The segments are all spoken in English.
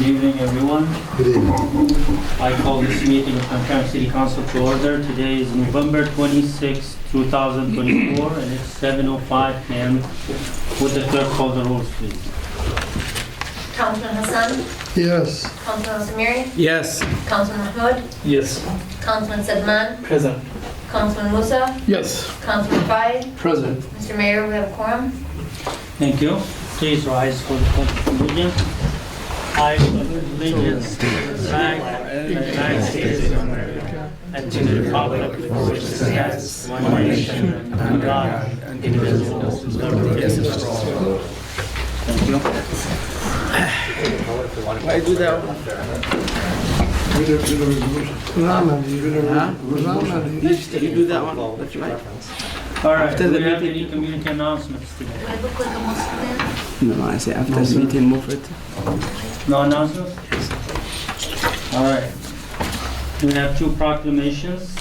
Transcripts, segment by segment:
evening, everyone. Good evening. I call this meeting of Hamtramck City Council to order. Today is November 26, 2024, and it's 7:05 p.m. Would the clerk call the rolls, please? Councilman Hassan, Yes. Councilman Samiri, Yes. Councilman Mahmoud, Yes. Councilman Sedman, Present. Councilman Musa, Yes. Councilman Fai. Present. Mr. Mayor, we have a quorum. Thank you. Please rise for the pledge of allegiance. I pledge allegiance to the flag of the United States of America and to the republic for which it stands, one nation, under God, indivisible, with liberty for all. Thank you. Why do that? You do that one. That's right. All right, After do the we have meeting- any community announcements today? Do I look like a Muslim? No, I say after the meeting, move it. No announcements? All right. We have two proclamations.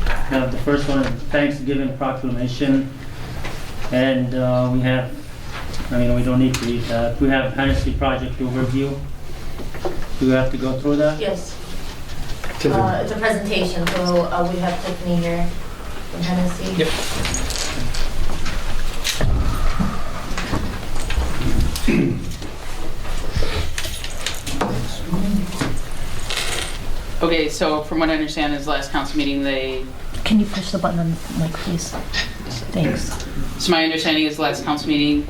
We have the first one, is Thanksgiving proclamation. And we have, we don't need to read that. We have Hennessy project overview. Do we have to go through that? Yes. It's a presentation, so we have Tiffany here from Hennessy. Yep. Okay, so from what I understand is last council meeting, Can you push the button on the mic, please? Thanks. so my understanding is last council meeting,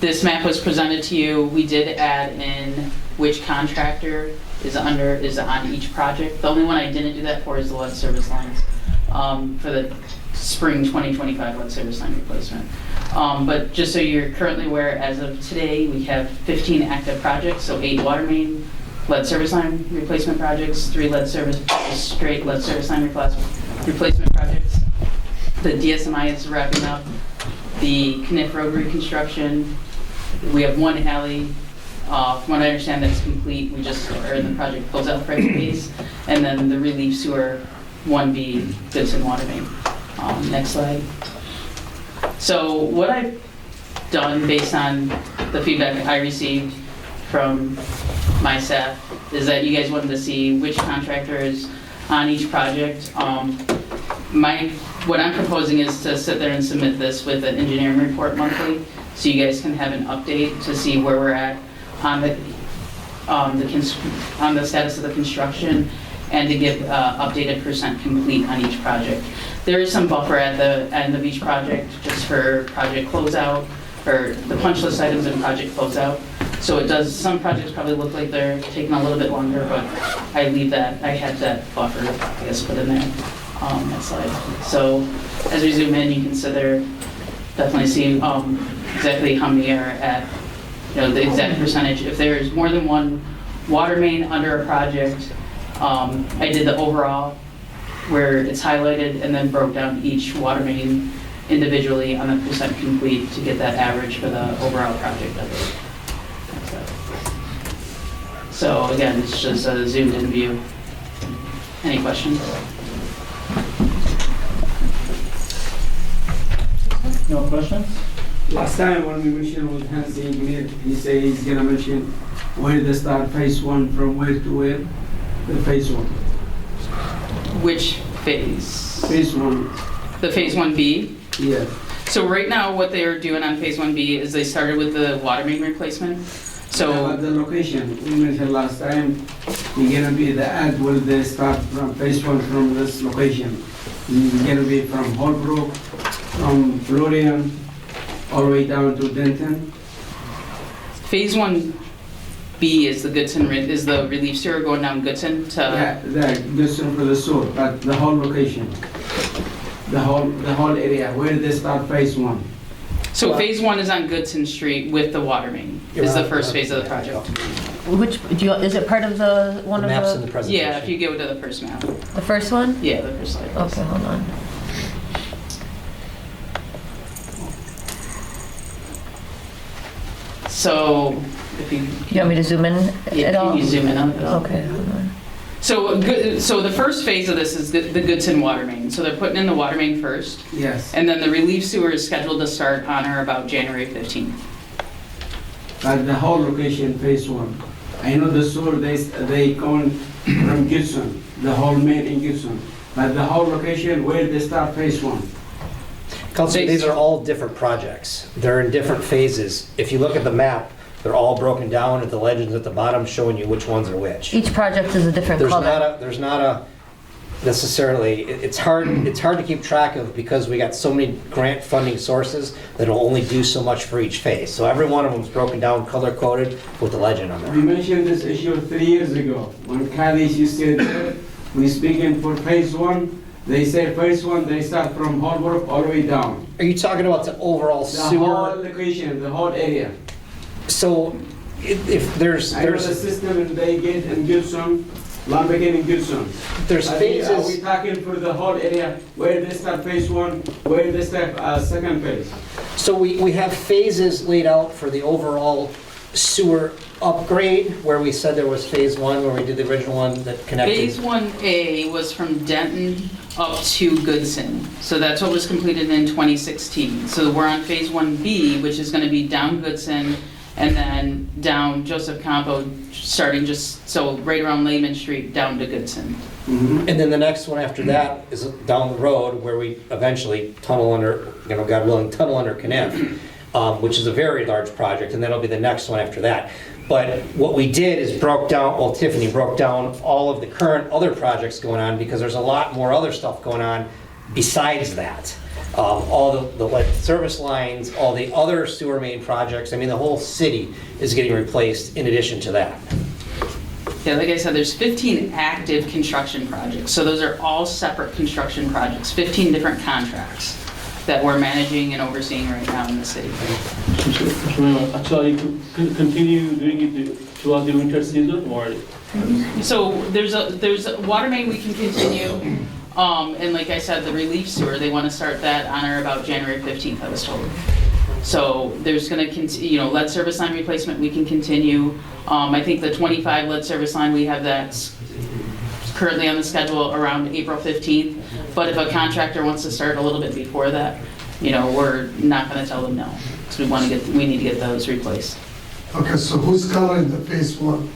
this map was presented to you. We did add in which contractor is on each project. The only one I didn't do that for is the lead service lines, for the spring 2025 lead service line replacement. But just so you're currently aware, as of today, we have 15 active projects, so 8 water main lead service line replacement projects, 3 straight lead service line replacement projects. The DSMI is wrapping up. The Kniff Road reconstruction. We have 1 alley. From what I understand, that's complete. We just are in the project closeout phase. And then the relief sewer 1B Goodson water main. Next slide. So what I've done based on the feedback I received from my staff is that you guys wanted to see which contractor is on each project. What I'm proposing is to sit there and submit this with an engineering report monthly, so you guys can have an update to see where we're at on the status of the construction, and to give updated percent complete on each project. There is some buffer at the end of each project just for project closeout, or the punch list items in project closeout. So it does, some projects probably look like they're taking a little bit longer, but I had that buffer, I guess, put in there. Next slide. So as we zoom in, you can definitely see exactly how many are at, the exact percentage. If there's more than 1 water main under a project, I did the overall where it's highlighted and then broke down each water main individually on the percent complete to get that average for the overall project of it. So again, it's just a zoomed in view. Any questions? No questions? Last time when we mentioned with Hans the engineer, he said he's gonna mention where they start phase 1 from where to where. The phase 1. Which phase? Phase 1. The phase 1B? Yeah. So right now, what they're doing on phase 1B is they started with the water main replacement. So The location we mentioned last time, you're gonna be the ad where they start from phase 1 from this location. It's gonna be from Holbrook, from Florian, all the way down to Denton. phase 1B is the is the relief sewer going down Goodson to, Yeah, the Goodson for the sewer, but the whole location, the whole area where they start phase 1. so phase 1 is on Goodson Street with the water main, is the first phase of the project. Is it part of the one of Maps in the the presentation. Yeah, if you go to the first map. the first one? Yeah, the first slide. Okay, hold on. So, if you. You want me to zoom in Yeah, at all? can you zoom in on it? Okay, hold on. So the first phase of this is the Goodson water main. So they're putting in the water main first, Yes, and then the relief sewer is scheduled to start on or about January 15th. but the whole location phase 1. I know the sewer, they come from Gibson, the whole main in Gibson. But the whole location where they start phase one. Councilor, these are all different projects. They're in different phases. If you look at the map, they're all broken down at the legends at the bottom showing you which ones are which. Each project is a different color. There's not a necessarily, it's hard to keep track of because we got so many grant funding sources that'll only do so much for each phase. So every one of them is broken down, color coded with the legend on We there. mentioned this issue 3 years ago, when Kaddish used to there, we speaking for phase one, they say phase one, they start from Holbrook all the way down. Are you talking about the overall The whole sewer? location, the whole area. So if there's, I know the system and they get in Gibson, Lamborghini in Gibson. there's Are we phases. talking for the whole area, where they start phase one, where they start second phase? So we have phases laid out for the overall sewer upgrade, where we said there was phase one, where we did the original one that connected. Phase 1A was from Denton up to Goodson. So that's what was completed in 2016. So we're on phase 1B, which is gonna be down Goodson and then down Joseph Campo, starting just, so right around Lehman Street, down to Goodson. And then the next one after that is down the road where we eventually tunnel under, God willing, tunnel under Kniff, which is a very large project, and that'll be the next one after that. But what we did is broke down, well, Tiffany broke down all of the current other projects going on because there's a lot more other stuff going on besides that. All the lead service lines, all the other sewer main projects, I mean, the whole city is getting replaced in addition to that. Yeah, like I said, there's 15 active construction projects. So those are all separate construction projects, 15 different contracts that we're managing and overseeing right now in the city. Actually, continue doing it throughout the winter season, or? So there's a water main we can continue. And like I said, the relief sewer, they want to start that on or about January 15th, I was told. So there's going to continue, lead service line replacement, we can continue. I think the 25 lead service line, we have that currently on the schedule around April 15th. But if a contractor wants to start a little bit before that, we're not going to tell them no. So we need to get those replaced. Okay, so who's coloring the phase one?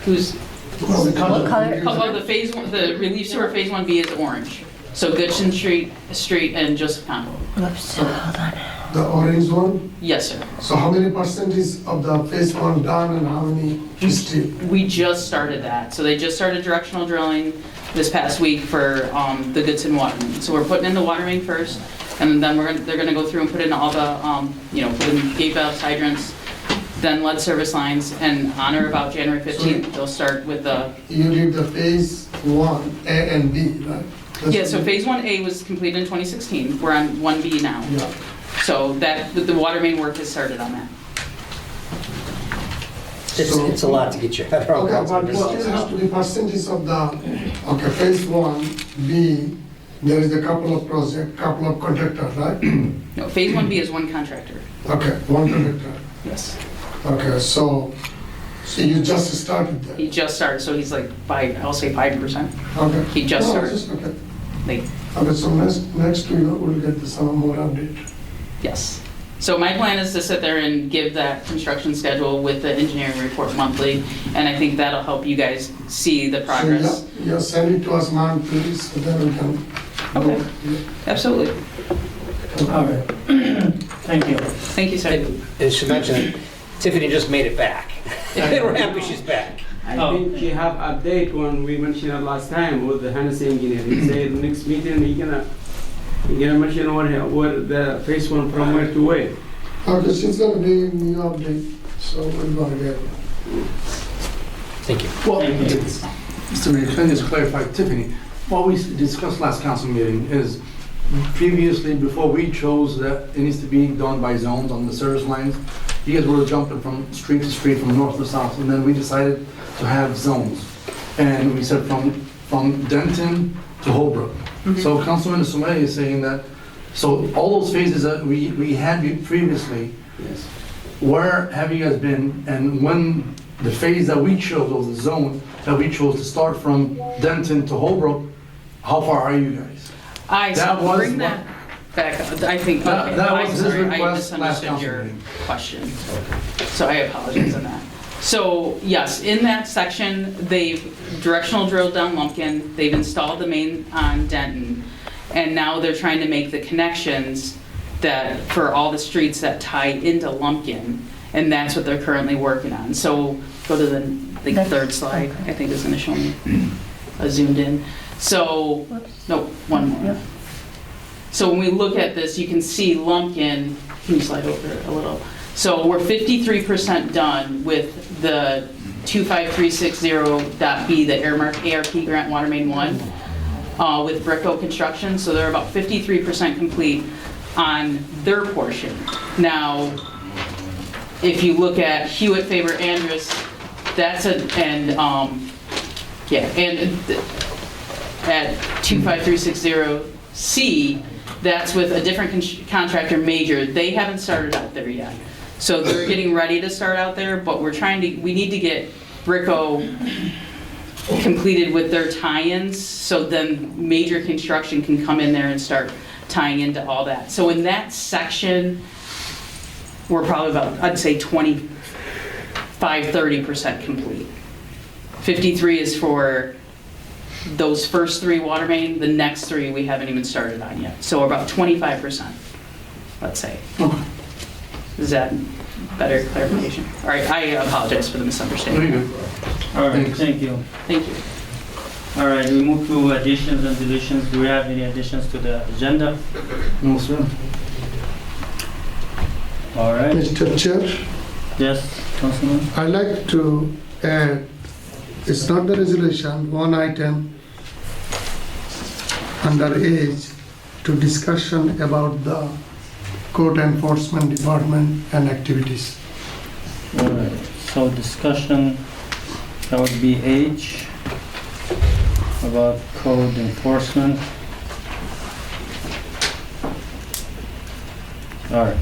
Who's, Well, the What color? oh, the phase one, the relief sewer phase 1B is orange. So Goodson Street and Joseph Campo. Oops, hold on. The orange one? Yes, sir. So how many percentage of the phase one done and how many still? We just started that. So they just started directional drilling this past week for the Goodson water main. So we're putting in the water main first, and then they're gonna go through and put in all the, put in gate valves, hydrants, then lead service lines, and on or about January 15th, they'll start with the, You did the phase one, A and B, right? That's yeah, so what phase 1A was completed in 2016. We're on 1B now. you- Yeah. So the water main work has started on that. It's a lot to get your head around. Okay, but Councilman. what has to be percentage of the, okay, phase one, B, there is a couple of project, couple of contractors, right? No, phase 1B is one contractor. Okay, one contractor. Yes. Okay, so you just started that? He just started, so he's like I'll say 5%. Okay. He just No, started. just- Okay. Like, Okay, so next week we'll get some more update. yes. So my plan is to sit there and give that construction schedule with the engineering report monthly, and I think that'll help you guys see the progress. So, yeah, send it to us now, please, so then we can. Okay. Yeah. Absolutely. All right. Thank you. Thank you, sir. I should mention, Tiffany just made it back. We're happy she's back. I Oh. think he have update when we mentioned it last time with the Hennessy engineer. He said next meeting he gonna mention what the phase one from where to where. Okay, she's gonna be new update, so we're gonna get it. Thank you. Well, Thank you. Mr. Mayor, can I just clarify, Tiffany, what we discussed last council meeting is previously, before we chose that it needs to be done by zones on the service lines, you guys were jumping from street to street, from north to south, and then we decided to have zones. And we said from Denton to Holbrook. So Councilman Sumay is saying that, so all those phases that we had previously, Yes. where have you guys been, and when the phase that we chose, or the zone that we chose to start from Denton to Holbrook, how far are you guys? That was Bring what- that back up. I think, That okay, I'm was his sorry, I request last misunderstood council your meeting. question. So I apologize on that. So, yes, in that section, they've directional drilled down Lumpkin, they've installed the main on Denton, and now they're trying to make the connections that, for all the streets that tie into Lumpkin, and that's what they're currently working on. So, go to the third slide, I think is gonna show me, zoomed in. So, no, one more. So when we look at this, you can see Lumpkin, can you slide over a little? So we're 53% done with the 25360.B, the ARP grant water main 1, with Brico Construction. So they're about 53% complete on their portion. Now, if you look at Hewitt, Faber, Andrus, that's at 25360C, that's with a different contractor, Major. They haven't started out there yet. So they're getting ready to start out there, but we need to get Brico completed with their tie-ins, so then Major Construction can come in there and start tying into all that. So in that section, we're probably about, I'd say 25-30% complete. 53 is for those first 3 water main, the next 3 we haven't even started on yet. So we're about 25%, let's say. Is that better clarification? All right, I apologize for the misunderstanding. All right, thank you. Thank you. All right, we move to additions and deletions. Do we have any additions to the agenda? No, sir. All right. Mr. Chair, Yes, Councilman? I'd like to add, it's not the resolution, one item under age to discussion about the code enforcement department and activities. All right, so discussion, that would be H, about code enforcement. All right.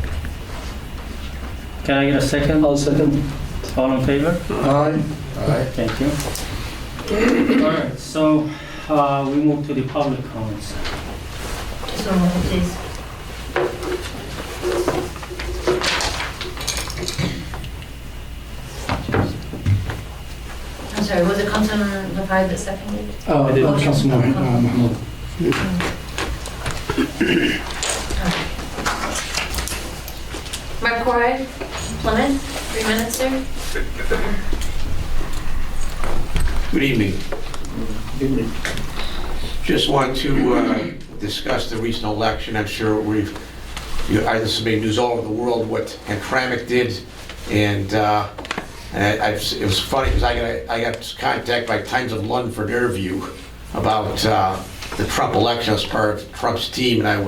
Can I get a second? I'll second. All in favor? Aye. Alright, thank you. Alright, so we move to the public comments. Just one moment, please. I'm sorry, was it Councilman LaFave that seconded? I did, Councilman Mahmoud. Mark Corey, Plymouth, 3 minutes, sir. Good evening. Just want to discuss the recent election. I'm sure this has made news all over the world what Hamtramck did, and it was funny because I got contacted by Times of London for an interview about the Trump election as part of Trump's team, and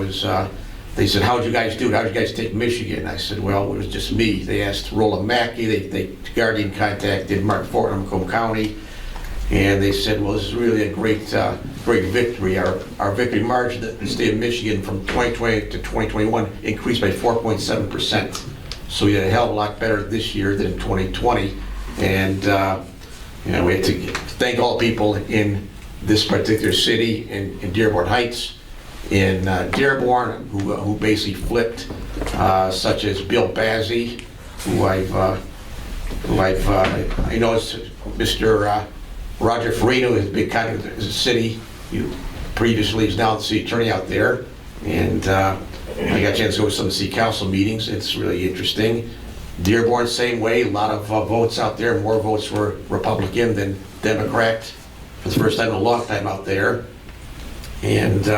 they said, "How'd you guys do it? How'd you guys take Michigan?" I said, "Well, it was just me." They asked Roland Mackey, they Guardian contacted Mark Fortnum, Macomb County, and they said, "Well, this is really a great victory. Our victory margin in the state of Michigan from 2020 to 2021 increased by 4.7%. So we did a hell of a lot better this year than in 2020. And we had to thank all the people in this particular city, in Dearborn Heights, in Dearborn, who basically flipped, such as Bill Bazzi, I know it's Mr. Roger Farino has been kind of the city. Previously was now the city attorney out there, and I got a chance to go to some of the city council meetings. It's really interesting. Dearborn, same way, a lot of votes out there. More votes were Republican than Democrat for the first time in a long time out there, and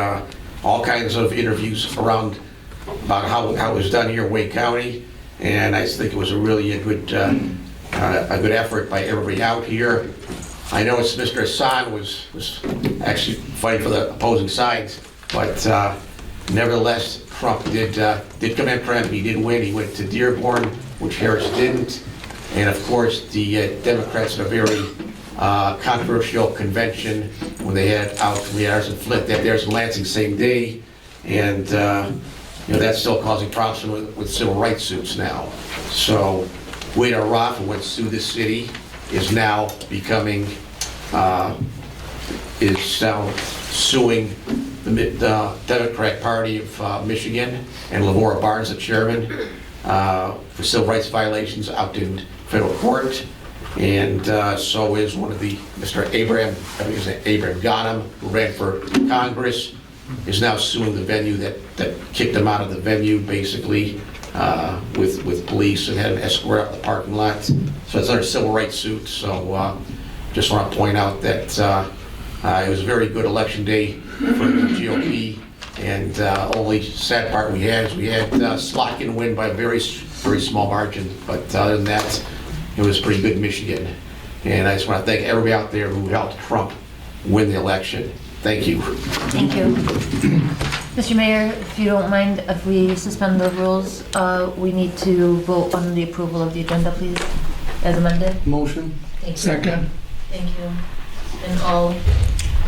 all kinds of interviews around about how it was done here in Wayne County, and I think it was a really good effort by everybody out here. I know it's Mr. Hassan was actually fighting for the opposing sides, but nevertheless, Trump did come in front. He did win. He went to Dearborn, which Harris didn't, and of course the Democrats had a very controversial convention when they had out from the Harrison Flint. They had theirs in Lansing same day, and that's still causing problems with civil rights suits now. So Wade Raff, who went to sue this city, is now becoming, is now suing the Democratic Party of Michigan, and Lavora Barnes, the chairman, for civil rights violations out in federal court. And so is one of the, Mr. Abraham, I think his name, Abraham Ghanem, who ran for Congress, is now suing the venue that kicked him out of the venue, basically, with police and had him escort out the parking lot. So it's under civil rights suit. So just want to point out that it was a very good election day for the GOP. And only sad part we had Slotkin win by a very small margin. But other than that, it was pretty good in Michigan. And I just want to thank everybody out there who helped Trump win the election. Thank you. Thank you. Mr. Mayor, if you don't mind, if we suspend the rules, we need to vote on the approval of the agenda, please, as amended. Motion? Thank you. Second. Thank you. And all,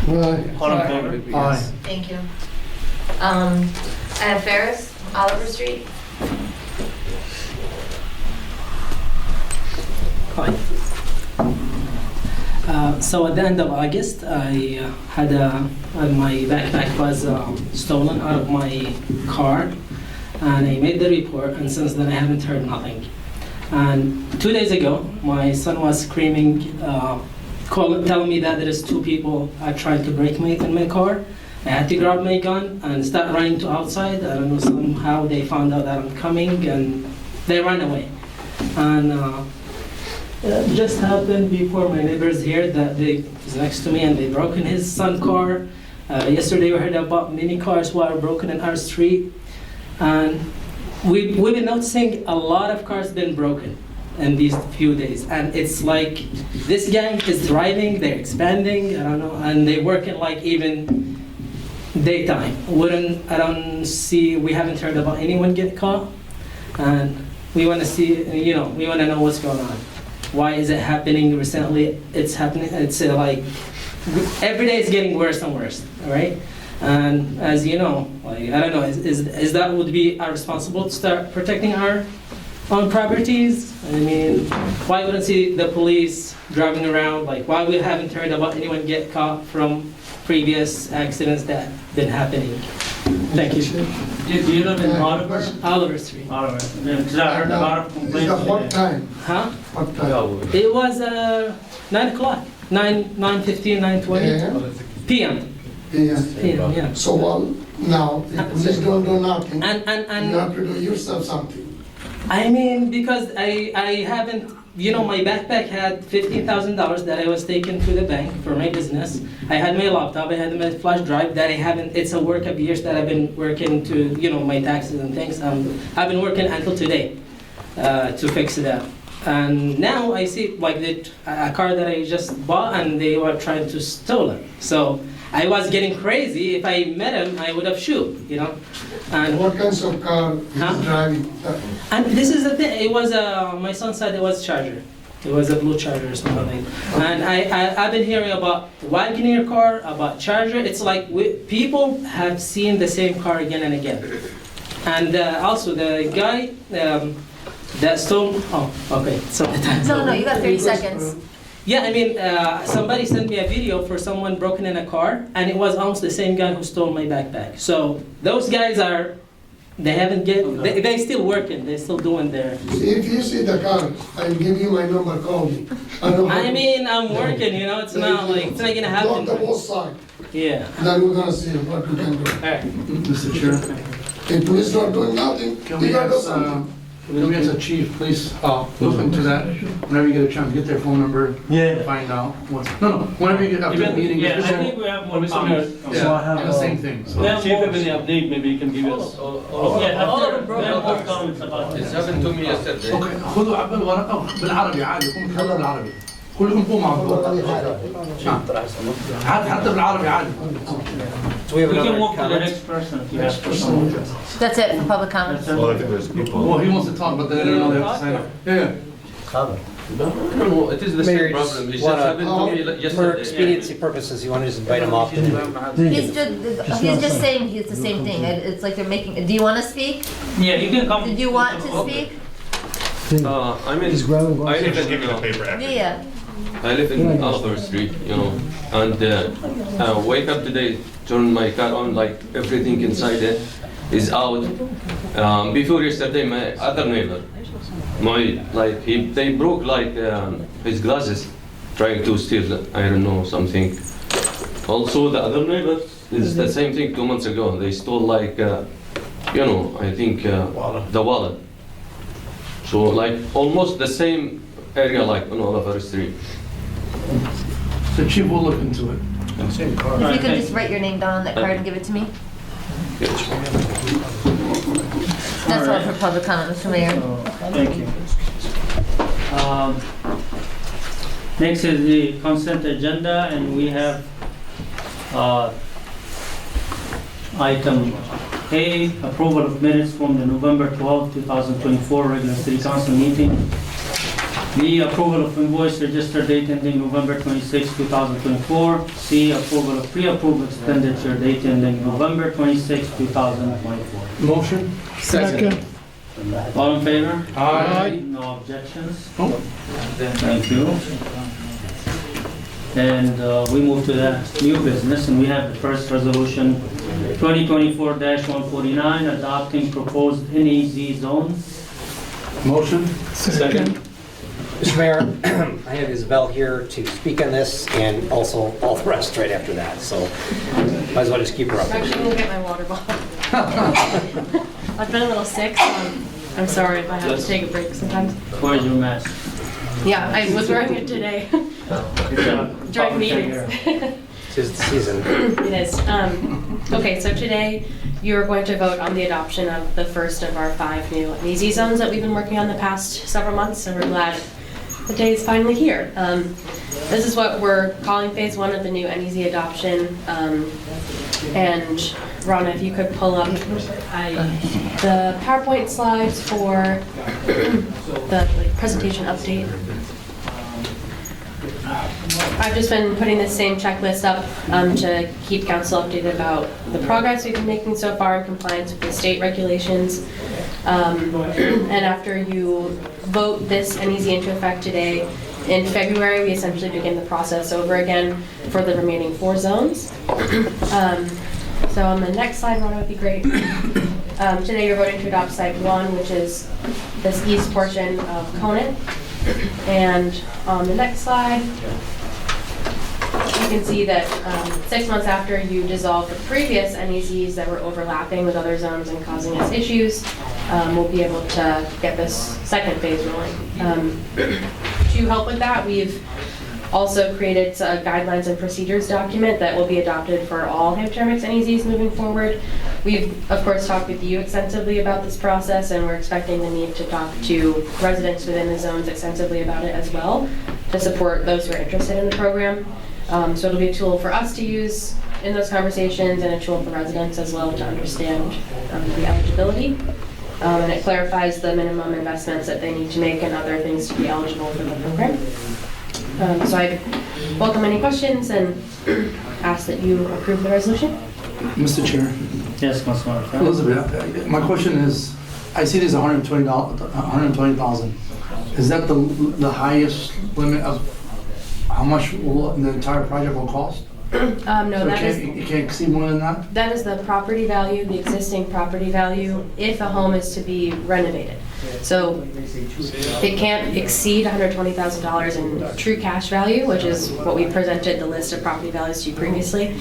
All in favor? Aye. thank you. I have Ferris, Oliver Street. Hi. So at the end of August, I had my backpack was stolen out of my car, and I made the report, and since then I haven't heard nothing. And 2 days ago, my son was screaming, telling me that there is 2 people trying to break me in my car. I had to grab my gun and start running to outside. I don't know, somehow they found out that I'm coming and they ran away. And it just happened before my neighbors here that they was next to me and they broke in his son's car. Yesterday we heard about many cars were broken in our street. And we've been noticing a lot of cars been broken in these few days. And it's like this gang is driving, they're expanding, I don't know, and they work in like even daytime. I don't see, we haven't heard about anyone get caught. And we want to see, we want to know what's going on. Why is it happening recently? It's happening, it's like, every day it's getting worse and worse, all right? And as you know, like, I don't know, is that would be our responsible to start protecting our own properties? I mean, why wouldn't see the police driving around? Like, why we haven't heard about anyone get caught from previous accidents that been happening? Thank you. Do you live in Oliver? Oliver Street. Oliver. Because I heard a lot of complaints What today. time? Huh? What time? It was 9 o'clock, 9:15, 9:20 p.m. Yeah. Yeah. So now, if police don't do nothing, And you have to do yourself something. I mean, because I haven't, my backpack had $15,000 that I was taking to the bank for my business. I had my laptop, I had my flash drive that I haven't, it's a work of years that I've been working to, my taxes and things. I've been working until today to fix that. And now I see like a car that I just bought and they were trying to steal it. So I was getting crazy. If I met him, I would have shoot, And What kinds of car he's driving? and this is the thing. It was my son said it was Charger. It was a blue Charger or something. And I've been hearing about Wagoneer car, about Charger. It's like people have seen the same car again and again. And also the guy that stole. Oh, okay. So No, you got 30 seconds. yeah, I mean, somebody sent me a video for someone broken in a car, and it was almost the same guy who stole my backpack. So those guys they still working, they're still doing their. If you see the car, I'll give you my number, call me. I mean, I'm working, it's not gonna happen. Block the both side, Yeah. then we're gonna see what we can do. All right. Mr. Chair, If police not doing nothing, can we we gotta do ask, something. the chief, please, look into that, whenever you get a chance, get their phone number, Yeah. find out what's, no, whenever you get after the meeting, Yeah, get I the think we have more Mr. comments. Mayor, yeah, so I have, the same thing, so. Yeah. Chief, if any update, maybe you can give us. Yeah, after, we have more comments about It this. happened to me yesterday. اوكي خذوا عبوا الورقه بالعربي عادي قوموا تحلوا بالعربي كلكم قوموا حتى بالعربي عادي So we have We can another move to the comment? next person if you have some. That's it for public comments. That's it. Well, I think there's people. well he wants to talk but they don't know they have to sign up No, it is the Mayor, same you problem. It just just wanna- happened to me like For yesterday. expediency purposes, you want to just invite him up? He's just saying he's the same thing. It's like they're making, do you want to speak? Yeah, you can come. Did you want to speak? I mean, I live in, Yeah. I live in Oliver Street, and wake up today, turn my car on, like everything inside it is out. Before yesterday, my other neighbor, they broke his glasses, trying to steal, I don't know, something. Also, the other neighbor is the same thing 2 months ago. They stole I think the wallet. So almost the same area on Oliver Street. The chief will look into it. If you could just write your name down on that card and give it to me. That's all for public comment, Mr. Mayor. Thank you. Next is the consent agenda, and we have item A, approval of minutes from the November 12, 2024 regular city council meeting. B, approval of invoice register date ending November 26, 2024. C, approval of pre-approved expenditure date ending November 26, 2024. Motion? Second. All in favor? Aye. No objections? Thank you. And we move to the new business, and we have the first resolution, 2024-149, adopting proposed NEZ zone. Motion? Second. Mr. Mayor, I have Isabel here to speak on this and also all the rest right after that, so might as well just keep her up. Actually, I'm gonna get my water bottle. I've been a little sick, so I'm sorry if I have to take a break sometimes. Where's your mask? Yeah, I was wearing it today during meetings. Tis the season. It is. Okay, so today you're going to vote on the adoption of the first of our 5 new NEZ zones that we've been working on the past several months, and we're glad the day is finally here. This is what we're calling phase 1 of the new NEZ adoption. And Rana, if you could pull up the PowerPoint slides for the presentation update. I've just been putting this same checklist up to keep council updated about the progress we've been making so far in compliance with the state regulations. And after you vote this NEZ into effect today, in February, we essentially begin the process over again for the remaining 4 zones. So on the next slide, Rona, would be great. Today you're voting to adopt Site 1, which is this east portion of Conant. And on the next slide, you can see that 6 months after you dissolved the previous NEZs that were overlapping with other zones and causing us issues, we'll be able to get this second phase rolling. To help with that, we've also created a guidelines and procedures document that will be adopted for all Hamtramck NEZs moving forward. We've, of course, talked with you extensively about this process, and we're expecting the need to talk to residents within the zones extensively about it as well to support those who are interested in the program. So it'll be a tool for us to use in those conversations and a tool for residents as well to understand the eligibility. And it clarifies the minimum investments that they need to make and other things to be eligible for the program. So I welcome any questions and ask that you approve the resolution. Mr. Chair. Yes, Councilor. Elizabeth, my question is, I see there's $120,000. Is that the highest limit of how much the entire project will cost? No, So you can't exceed more than that? that is the property value, the existing property value, if a home is to be renovated. So it can't exceed $120,000 in true cash value, which is what we presented the list of property values to you previously,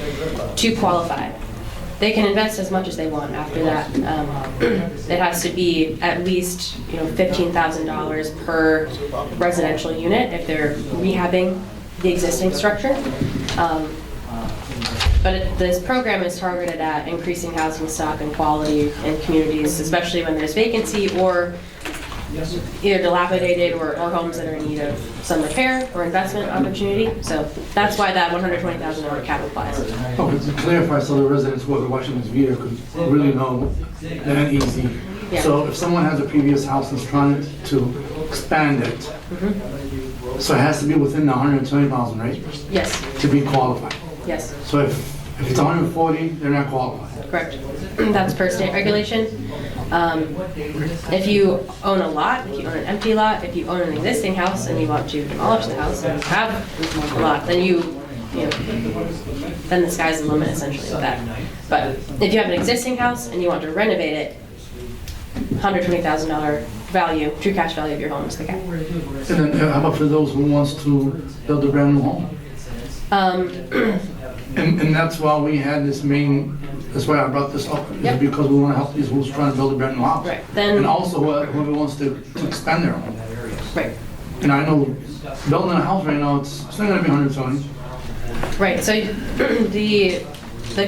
to qualify. They can invest as much as they want after that. It has to be at least $15,000 per residential unit if they're rehabbing the existing structure. But this program is targeted at increasing housing stock and quality in communities, especially when there's vacancy or either dilapidated or homes that are in need of some repair or investment opportunity. So that's why that $120,000 cap applies. Okay, to clarify, so the residents who are watching this video could really know that it's easy. Yeah. So if someone has a previous house and is trying to expand it, so it has to be within the 120,000, right? Yes, To be qualified. yes, So if it's 140, they're not qualified. correct. That's per state regulation. If you own a lot, if you own an empty lot, if you own an existing house and you want to demolish the house and have a lot, then you then the sky's the limit essentially with that. But if you have an existing house and you want to renovate it, $120,000 value, true cash value of your home is the cap. And then how about for those who wants to build a brand new home? And that's why we had this that's why I brought this up, is Yep. because we want to help these who's trying to build a brand new house. Right, then- And also whoever wants to expand their home. Right. And I know building a house right now, it's not gonna be 120. Right, so the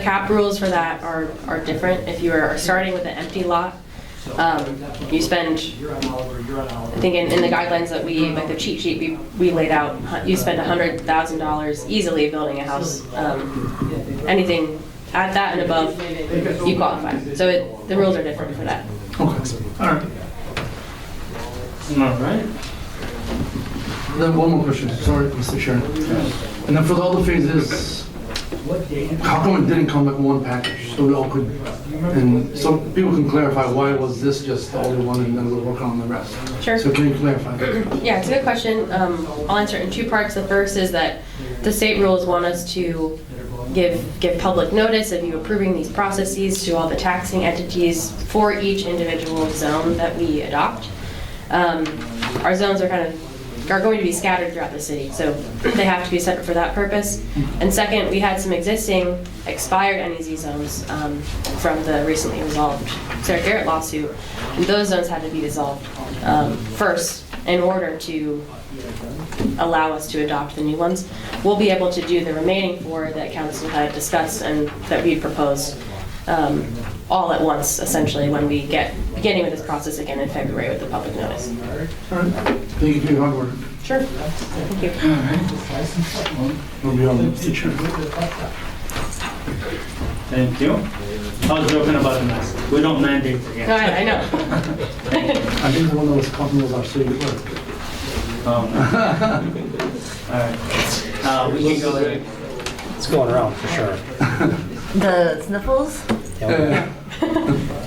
cap rules for that are different. If you are starting with an empty lot, you spend, I think in the guidelines that like the cheat sheet we laid out, you spend $100,000 easily building a house. Anything at that and above, you qualify. So the rules are different for that. Okay, all right. All right. Then one more question, sorry, Mr. Chairman. And then for the other phases, how come it didn't come like one package? So we all could, and so people can clarify why was this just the only one and then we're working on the rest? Sure. So can you clarify that? Yeah, it's a good question. I'll answer it in two parts. The first is that the state rules want us to give public notice of you approving these processes to all the taxing entities for each individual zone that we adopt. Our zones are going to be scattered throughout the city, so they have to be separate for that purpose. And second, we had some existing expired NEZ zones from the recently resolved Sarah Garrett lawsuit, and those zones had to be dissolved first in order to allow us to adopt the new ones. We'll be able to do the remaining 4 that council had discussed and that we proposed all at once, essentially, when we get beginning with this process again in February with the public notice. All right, thank you for your hard work. Sure. Thank you. We'll be on, Mr. Chairman. Thank you. I was joking about the mask. We don't mandate it No, yet. I know. I think the one that was talking was our city clerk. All right. We can go ahead. It's going around for sure. The sniffles? Yeah.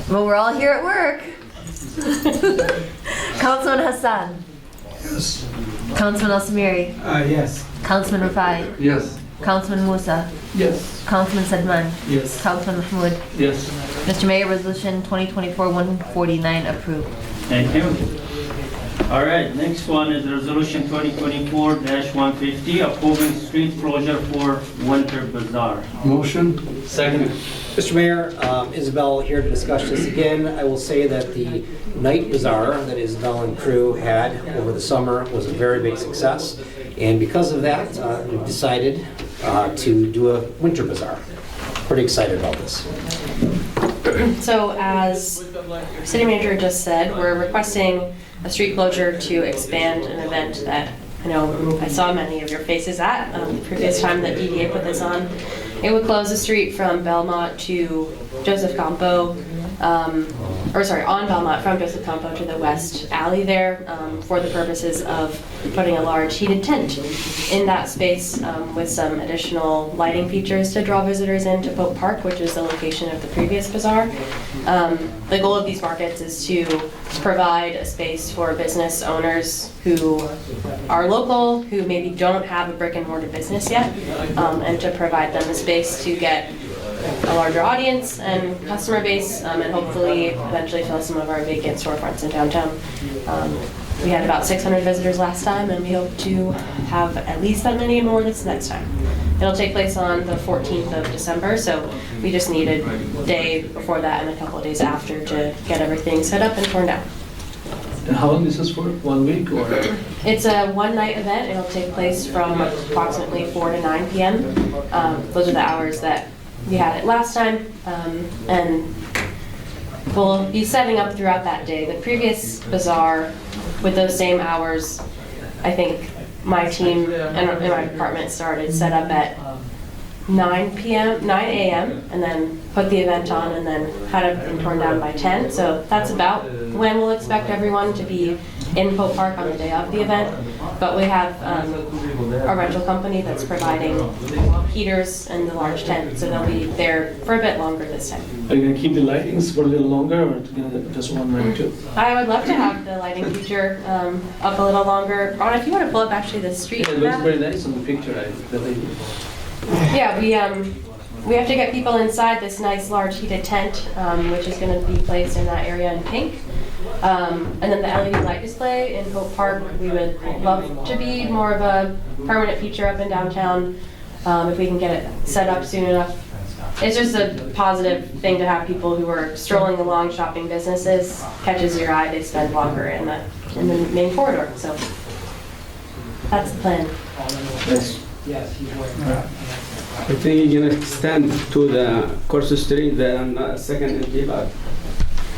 Well, we're all here at work. Councilman Hassan. Yes. Councilman Al-Samiri. Yes. Councilman Rafai. Yes. Councilman Musa. Yes. Councilman Sedman. Yes. Councilman Mahmoud. Yes. Mr. Mayor, Resolution 2024-149 approved. Thank you. All right, next one is Resolution 2024-150, approving street closure for Winter Bazaar. Motion? Second. Mr. Mayor, Isabel here to discuss this again. I will say that the night bazaar that Isabel and crew had over the summer was a very big success. And because of that, we've decided to do a winter bazaar. Pretty excited about this. So as City Manager just said, we're requesting a street closure to expand an event that I know I saw many of your faces at the previous time that EDA put this on. It would close the street from Belmont to Joseph Campo, on Belmont from Joseph Campo to the west alley there for the purposes of putting a large heated tent in that space with some additional lighting features to draw visitors into Pope Park, which is the location of the previous bazaar. The goal of these markets is to provide a space for business owners who are local, who maybe don't have a brick and mortar business yet, and to provide them a space to get a larger audience and customer base, and hopefully eventually fill some of our vacant storefronts in downtown. We had about 600 visitors last time, and we hope to have at least that many more this next time. It'll take place on the 14th of December, so we just need a day before that and a couple of days after to get everything set up and torn down. And how long is this for? 1 week or? It's a one-night event. It'll take place from approximately 4 to 9 p.m. Those are the hours that we had it last time, and we'll be setting up throughout that day. The previous bazaar, with those same hours, I think my team and my department set up at 9 a.m. and then put the event on and then had everything torn down by 10. So that's about when we'll expect everyone to be in Pope Park on the day of the event. But we have a rental company that's providing heaters and the large tent, so they'll be there for a bit longer this time. Are you going to keep the lightings for a little longer or just 1 night too? I would love to have the lighting feature up a little longer. Ron, if you want to pull up actually the street Yeah, it looks map. very nice on the picture. Yeah, we have to get people inside this nice large heated tent, which is going to be placed in that area in pink. And then the LED light display in Hope Park, we would love to be more of a permanent feature up in downtown, if we can get it set up soon enough. It's just a positive thing to have people who are strolling along shopping businesses, catches your eye, they spend longer in the main corridor, so that's the plan. I think you're gonna extend to the Course Street and second in Depot.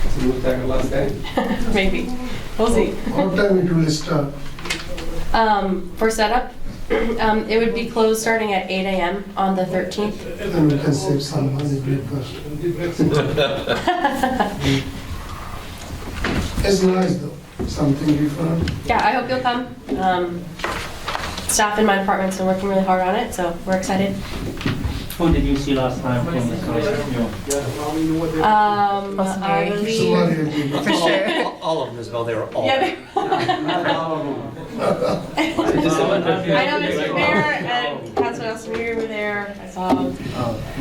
So we'll take a last day. Maybe, we'll see. What time it will start? For setup, it would be closed starting at 8 a.m. on the 13th. Then we can save some money breakfast. It's nice though, something different. Yeah, I hope you'll come. Staff in my department's been working really hard on it, so we're excited. Who did you see last time from the concert? I believe. Somebody For sure. All of them as well, they were all. Yeah, I know Mr. Mayor and Councilman Al-Samiri were there. I saw,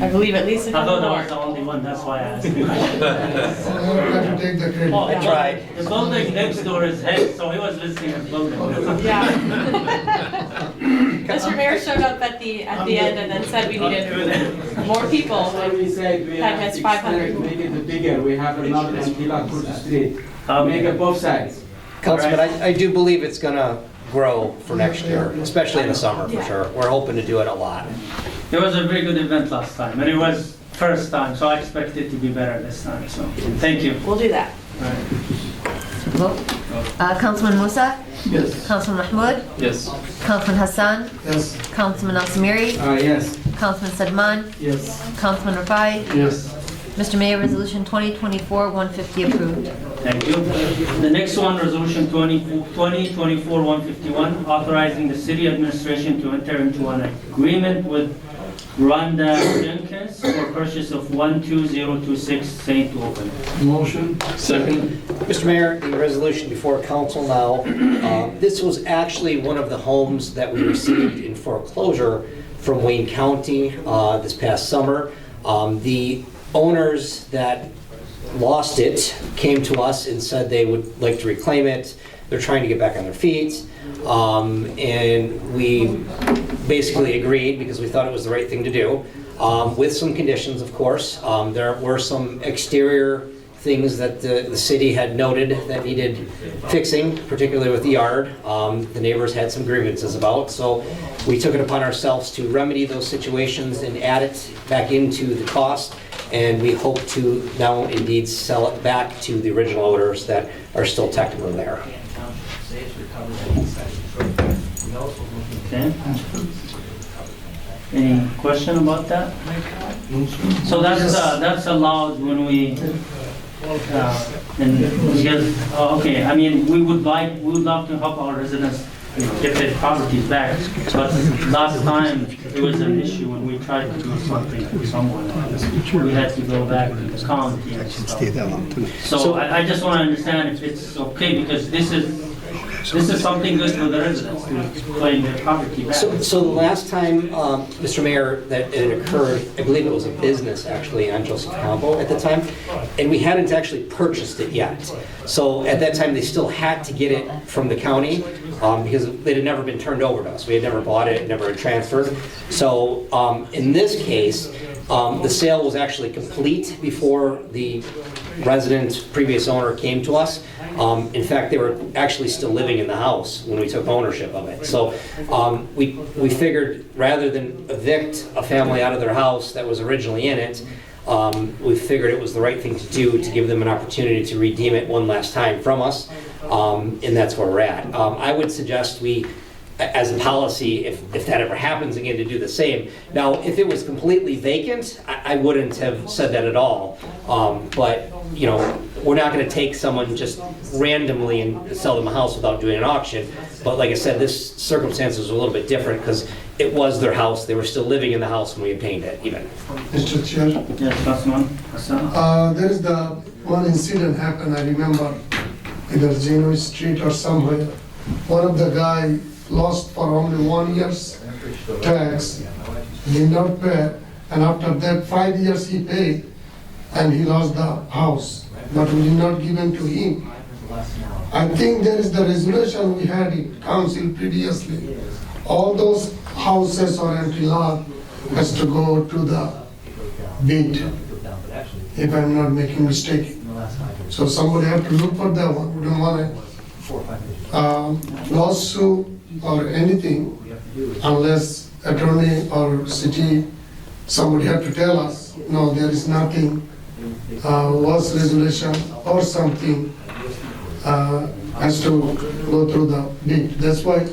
I believe at least a I couple thought I more. was the only one, that's why I asked. I have to take the credit. Oh, I tried. The building next door is head, so he was visiting the building. Yeah. Mr. Mayor showed up at the end and then said we needed more people. So we said we That have has to 500. extend, make it bigger. We have another empty lot across the street. Make it both sides. Councilman, I do believe it's gonna grow for next year, especially in the summer, for sure. We're hoping to do it a lot. It was a very good event last time, and it was first time, so I expect it to be better this time, so, thank you. We'll do that. Vote. Councilman Musa, Yes. Councilman Mahmoud, Yes. Councilman Hassan, Yes. Councilman Al-Samiri, Yes. Councilman Sedman, Yes. Councilman Rafai. Yes. Mr. Mayor, Resolution 2024-150 approved. Thank you. The next one, Resolution 2024-151, authorizing the city administration to enter into an agreement with Rhonda Jenkins for purchase of 12026 St. Open. Motion. Second. Mr. Mayor, the resolution before council now, this was actually one of the homes that we received in foreclosure from Wayne County this past summer. The owners that lost it came to us and said they would like to reclaim it. They're trying to get back on their feet. And we basically agreed because we thought it was the right thing to do, with some conditions, of course. There were some exterior things that the city had noted that needed fixing, particularly with the yard. The neighbors had some grievances about, so we took it upon ourselves to remedy those situations and add it back into the cost. And we hope to now indeed sell it back to the original owners that are still technically there. Okay. Any question about that? So that's allowed when we, and because, okay, I mean, we would love to help our residents get their properties back, but last time it was an issue when we tried to do something for someone. We had to go back to the county and stuff. So I just want to understand if it's okay, because this is something good for the residents to claim their property back. So the last time, Mr. Mayor, that it occurred, I believe it was a business actually on Joseph Campbell at the time, and we hadn't actually purchased it yet. So at that time, they still had to get it from the county because it had never been turned over to us. We had never bought it, never had transferred. So in this case, the sale was actually complete before the resident, previous owner, came to us. In fact, they were actually still living in the house when we took ownership of it. So we figured rather than evict a family out of their house that was originally in it, we figured it was the right thing to do to give them an opportunity to redeem it one last time from us, and that's where we're at. I would suggest we, as a policy, if that ever happens again, to do the same. Now, if it was completely vacant, I wouldn't have said that at all. But, you know, we're not going to take someone just randomly and sell them a house without doing an auction. But like I said, this circumstance was a little bit different because it was their house. They were still living in the house when we obtained it, even. Mr. Chair, Yes, Councilman Hassan? there is the one incident happened, I remember, either Genoa Street or somewhere. One of the guy lost for only 1 year's tax, He did not pay, and after that 5 years he paid, and he lost the house, but we did not give it to him. I think there is the resolution we had in council previously. All those houses or entry lot has to go to the bid, if I'm not making mistake. So somebody have to look for that one. We don't want a lawsuit or anything unless attorney or city, somebody have to tell us, no, there is nothing, was resolution or something has to go through the bid. That's why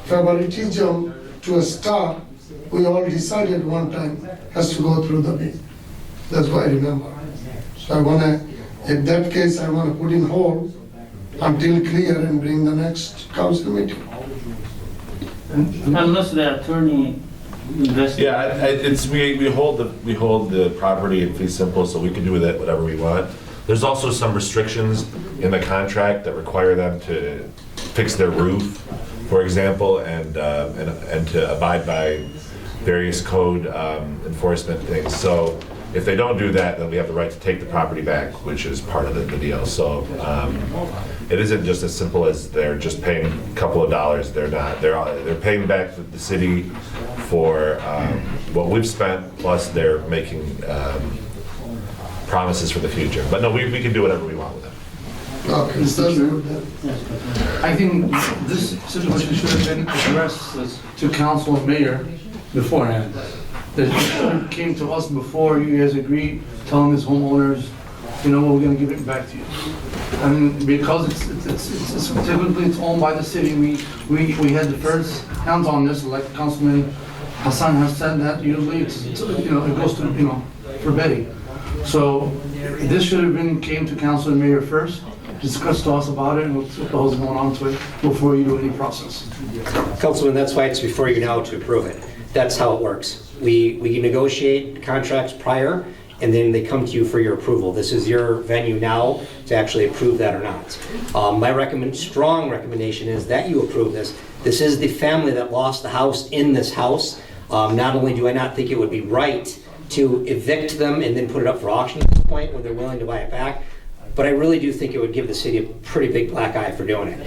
favoritism to a start, we all decided one time has to go through the bid. That's why I remember. So I wanna, in that case, I wanna put in hold until clear and bring the next council meeting. Unless the attorney investigates. Yeah, it's, we hold the property in fee simple, so we can do with it whatever we want. There's also some restrictions in the contract that require them to fix their roof, for example, and to abide by various code enforcement things. So if they don't do that, then we have the right to take the property back, which is part of the deal. So it isn't just as simple as they're just paying a couple of dollars. They're not. They're paying back the city for what we've spent, plus they're making promises for the future. But no, we can do whatever we want with them. Okay, so I think this situation should have been addressed to council and mayor beforehand. That came to us before you guys agreed, telling these homeowners, you know what, we're gonna give it back to you. And because it's typically it's owned by the city, we had the first hands on this, like Councilman Hassan has said that usually it's you know, it goes to, you know, for Betty. So this should have been, came to council and mayor first, discuss to us about it and what the hell's going on to it before you do any process. Councilman, that's why it's before you now to approve it. That's how it works. We negotiate contracts prior, and then they come to you for your approval. This is your venue now to actually approve that or not. My strong recommendation is that you approve this. This is the family that lost the house in this house. Not only do I not think it would be right to evict them and then put it up for auction at this point when they're willing to buy it back, but I really do think it would give the city a pretty big black eye for doing it.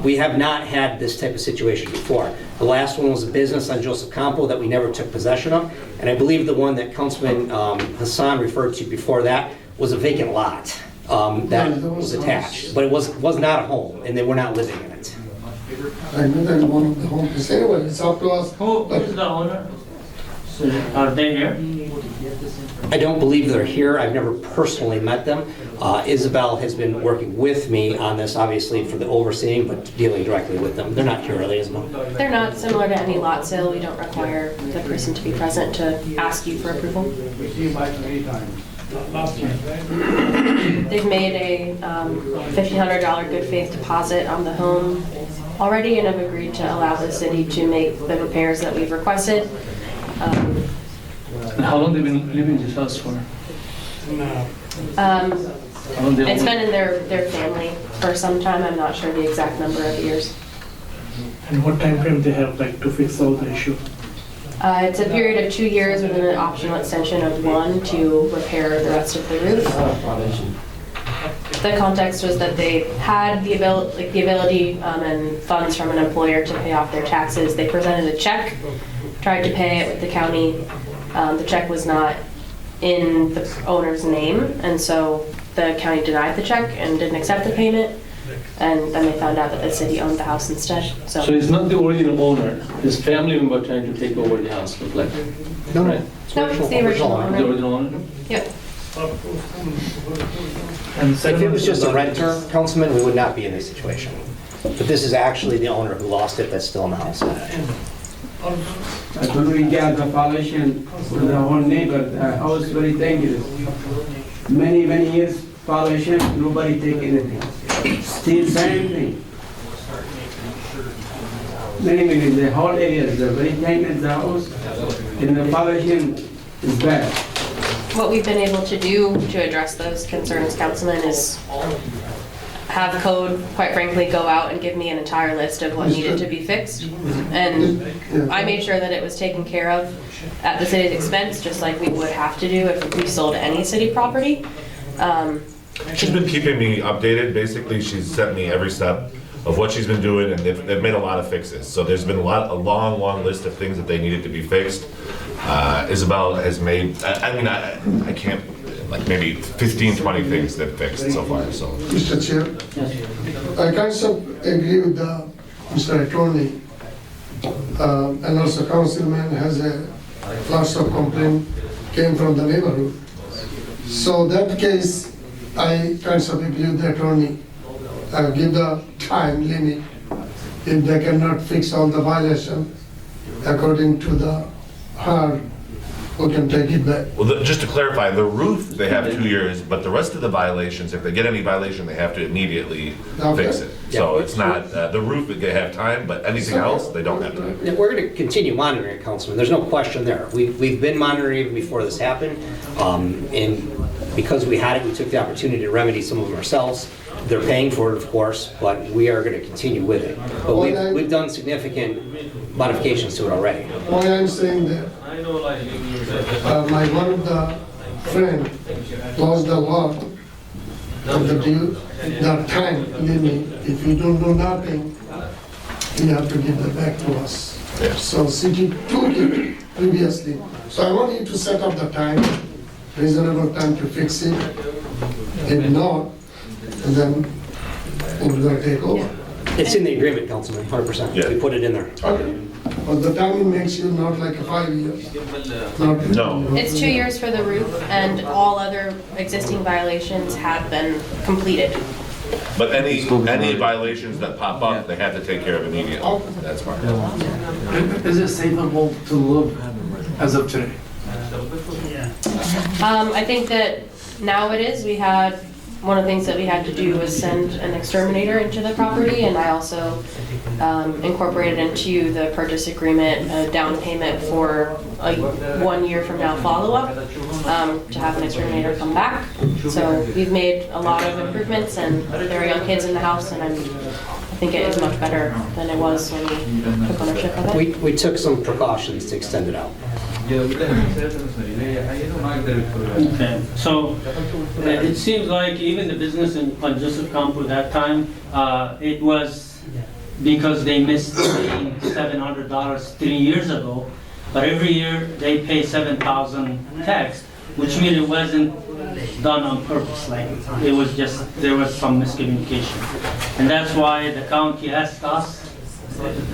We have not had this type of situation before. The last one was a business on Joseph Campo that we never took possession of, and I believe the one that Councilman Hassan referred to before that was a vacant lot that was attached, but it was not a home, and they were not living in it. I know that one of the homes, anyway, it's up to us. Who is the owner? Are they here? I don't believe they're here. I've never personally met them. Isabel has been working with me on this, obviously, for the overseeing, but dealing directly with them. They're not here, are they, Isabel? They're not. Similar to any lot sale, we don't require the person to be present to ask you for approval. They've made a $1,500 good faith deposit on the home already and have agreed to allow the city to make the repairs that we've requested. And how long they been living in this house for? It's been in their family for some time. I'm not sure the exact number of years. And what time frame they have, like, to fix all the issue? It's a period of 2 years with an optional extension of 1 to repair the rest of the roof. The context was that they had the ability and funds from an employer to pay off their taxes. They presented a check, tried to pay it with the county. The check was not in the owner's name, and so the county denied the check and didn't accept the payment. And then they found out that the city owned the house instead. So it's not the original owner, his family member trying to take over the house, look like. No, right? No, it's the original owner. The original owner? Yep. And If it was just a renter, Councilman, we would not be in this situation. But this is actually the owner who lost it that's still in the house. When we get the violation for the whole neighbor, the house very dangerous. Many years violation, nobody take anything. Still same thing. Many, the whole area is very dangerous, the house, and the violation is bad. What we've been able to do to address those concerns, Councilman, is have code, quite frankly, go out and give me an entire list of what needed to be fixed. And I made sure that it was taken care of at the city's expense, just like we would have to do if we sold any city property. She's been keeping me updated. Basically, she's sent me every step of what she's been doing, and they've made a lot of fixes. So there's been a long list of things that they needed to be fixed. Isabel has made, I can't, like maybe 15, 20 things they've fixed so far, so. Mr. Chair, I kind of agree with Mr. Attorney, and also Councilman has lots of complaint came from the neighborhood. So that case, I kind of agree with the attorney. Give the time limit. If they cannot fix all the violation according to her, we can take it back. Well, just to clarify, the roof, they have 2 years, but the rest of the violations, if they get any violation, they have to immediately fix it. So it's not, the roof, they have time, but anything else, they don't have time. Yeah, we're going to continue monitoring it, Councilman. There's no question there. We've been monitoring even before this happened. And because we had it, we took the opportunity to remedy some of them ourselves. They're paying for it, of course, but we are going to continue with it. But we've done significant modifications to it already. Why I'm saying that, my one of the friend lost the lot of the due, the time limit. If you don't do nothing, you have to give it back to us. So city took it previously. So I want you to set up the time, reasonable time to fix it. If not, then we're gonna take over. It's in the agreement, Councilman, 100%. Yeah. We put it in there. Okay. But the timing makes you not like 5 years. No. It's 2 years for the roof, and all other existing violations have been completed. But any violations that pop up, they have to take care of immediately. That's part of it. Is it safe to live as of today? I think that now it is. One of the things that we had to do was send an exterminator into the property, and I also incorporated into the purchase agreement a down payment for a 1 year from now follow-up to have an exterminator come back. So we've made a lot of improvements, and there are young kids in the house, and I think it is much better than it was when we took ownership of it. We took some precautions to extend it out. Okay, so it seems like even the business on Joseph Campo that time, it was because they missed paying $700 3 years ago, but every year they pay 7,000 tax, which means it wasn't done on purpose. Like it was just there was some miscommunication, and that's why the county asked us.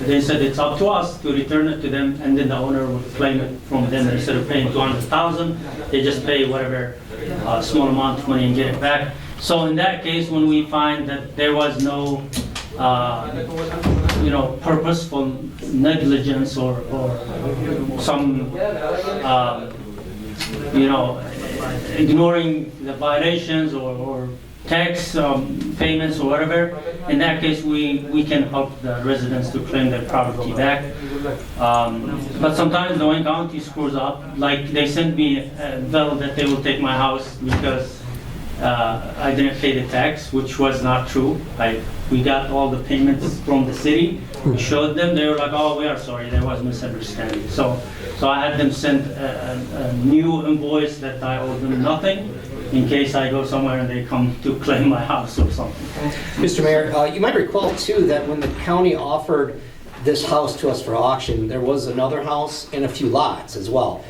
They said it's up to us to return it to them, and then the owner would claim it from them. Instead of paying $200,000, they just pay whatever small amount of money and get it back. So in that case, when we find that there was no, purposeful negligence or some, ignoring the violations or tax payments or whatever, in that case we can help the residents to claim their property back. But sometimes the Wayne County screws up. Like they sent me a bill that they will take my house because I didn't pay the tax, which was not true. We got all the payments from the city. We showed them. They were like, "Oh, we are sorry. There was misunderstanding." So I had them send a new invoice that I owe them nothing, in case I go somewhere and they come to claim my house or something. Mr. Mayor, you might recall too that when the county offered this house to us for auction, there was another house and a few lots as well.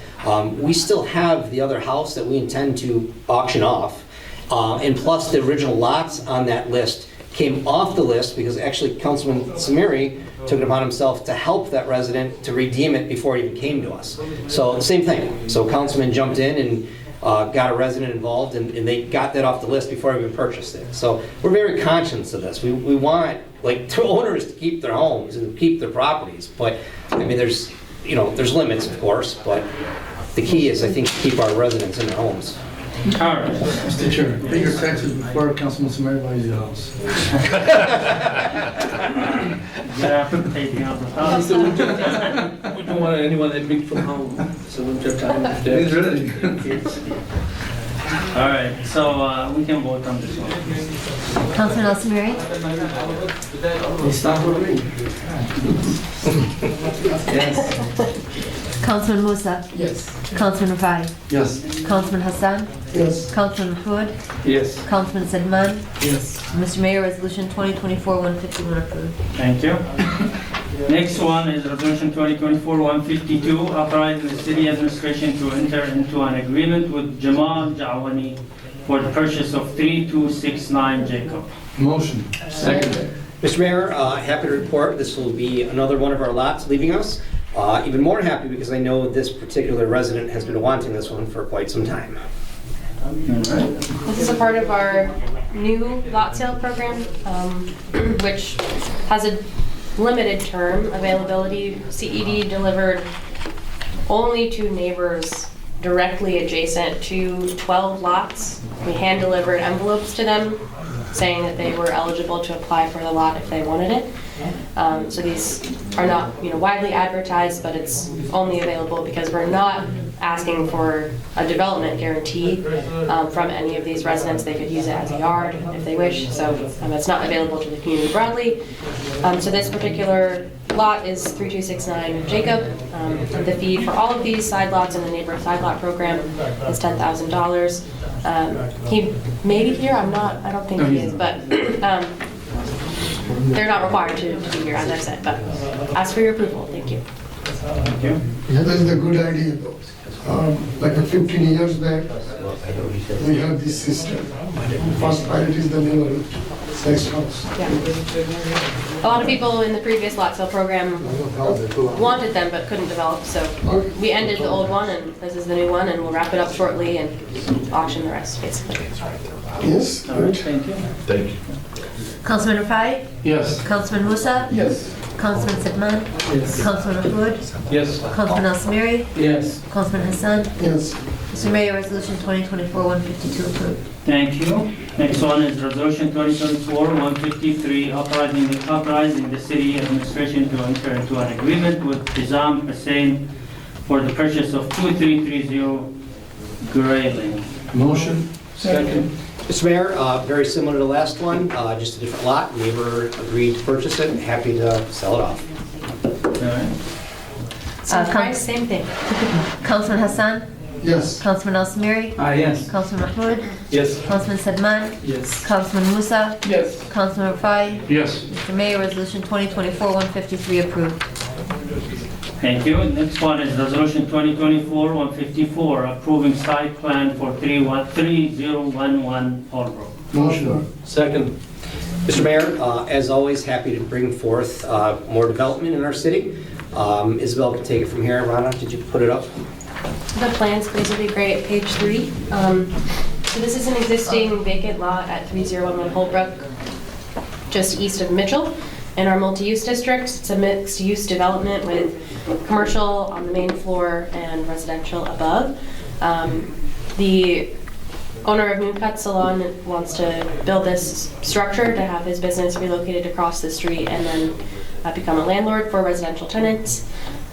We still have the other house that we intend to auction off, and plus the original lots on that list came off the list because actually Councilman Samiri took it upon himself to help that resident to redeem it before it even came to us. So the same thing. So Councilman jumped in and got a resident involved, and they got that off the list before I even purchased it. So we're very conscious of this. We want the owners to keep their homes and keep their properties, but I mean there's limits, of course, but the key is I think to keep our residents in their homes. All right. Mr. Chair, pay your taxes before Councilman Samari buys your house. We don't want anyone evict from home. So winter time. He's ready. All right, so we can vote on this one. Councilman Al-Samiri, They start with me. Councilman Musa, Yes. Councilman Rafai, Yes. Councilman Hassan, Yes. Councilman Mahmoud, Yes. Councilman Sedman. Yes. Mr. Mayor, Resolution 2024-151 approved. Thank you. Next one is Resolution 2024-152, authorizing the city administration to enter into an agreement with Jamal Jawani for the purchase of 3269 Jacob. Motion. Second. Mr. Mayor, happy to report this will be another one of our lots leaving us. Even more happy because I know this particular resident has been wanting this one for quite some time. This is a part of our new lot sale program, which has a limited term availability. CED delivered only to neighbors directly adjacent to 12 lots. We hand-delivered envelopes to them saying that they were eligible to apply for the lot if they wanted it. So these are not, widely advertised, but it's only available because we're not asking for a development guarantee from any of these residents. They could use it as a yard if they wish, so it's not available to the community broadly. So this particular lot is 3269 Jacob. The fee for all of these side lots in the neighborhood side lot program is $10,000. He may be here, I don't think he is, but they're not required to be here, as I said, but ask for your approval, thank you. Thank you. Yeah, that's the good idea though. Like 15 years back, we have this system. First priority is the neighborhood, next house. Yeah. A lot of people in the previous lot sale program wanted them but couldn't develop, so we ended the old one and this is the new one, and we'll wrap it up shortly and auction the rest, basically. Yes, All right, thank you. Thank you. Councilman Rafai, Yes. Councilman Musa, Yes. Councilman Sedman, Yes. Councilman Mahmoud, Yes. Councilman Al-Samiri, Yes. Councilman Hassan. yes. Mr. Mayor, Resolution 2024-152 approved. Thank you. Next one is Resolution 2024-153, authorizing the city administration to enter into an agreement with Nizam Hussain for the purchase of 2330 Gray Lane. Motion. Second. Mr. Mayor, very similar to the last one, just a different lot. Neighbor agreed to purchase it, happy to sell it off. All right. So price, same thing. Councilman Hassan, Yes. Councilman Al-Samiri, Yes. Councilman Mahmoud, Yes. Councilman Sedman, Yes. Councilman Musa, Yes. Councilman Rafai. Yes. Mr. Mayor, Resolution 2024-153 approved. Thank you. Next one is Resolution 2024-154, approving site plan for 3011 Holbrook. Motion. Second. Mr. Mayor, as always, happy to bring forth more development in our city. Isabel can take it from here. Rana, did you put it up? The plans, please, would be great, page 3. So this is an existing vacant lot at 3011 Holbrook, just east of Mitchell, in our multi-use district. It's a mixed-use development with commercial on the main floor and residential above. The owner of Mooncut Salon wants to build this structure to have his business relocated across the street and then become a landlord for residential tenants.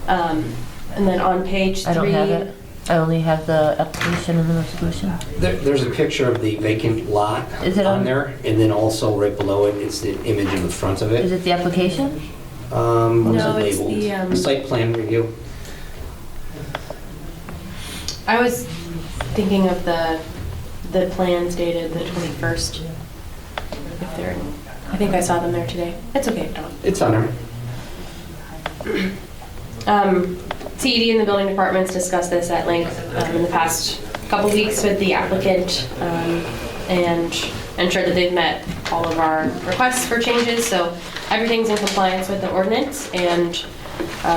And then on page 3... I don't have it. I only have the application and the resolution. There's a picture of the vacant lot Is it on on- there, and then also right below it, it's the image of the front of Is it. it the application? What's No, it it's labeled? the, Site plan review. I was thinking of the plans dated the 21st. If they're, I think I saw them there today. It's okay if not. It's on there. CED and the building departments discussed this at length in the past couple weeks with the applicant and ensured that they've met all of our requests for changes. So everything's in compliance with the ordinance, and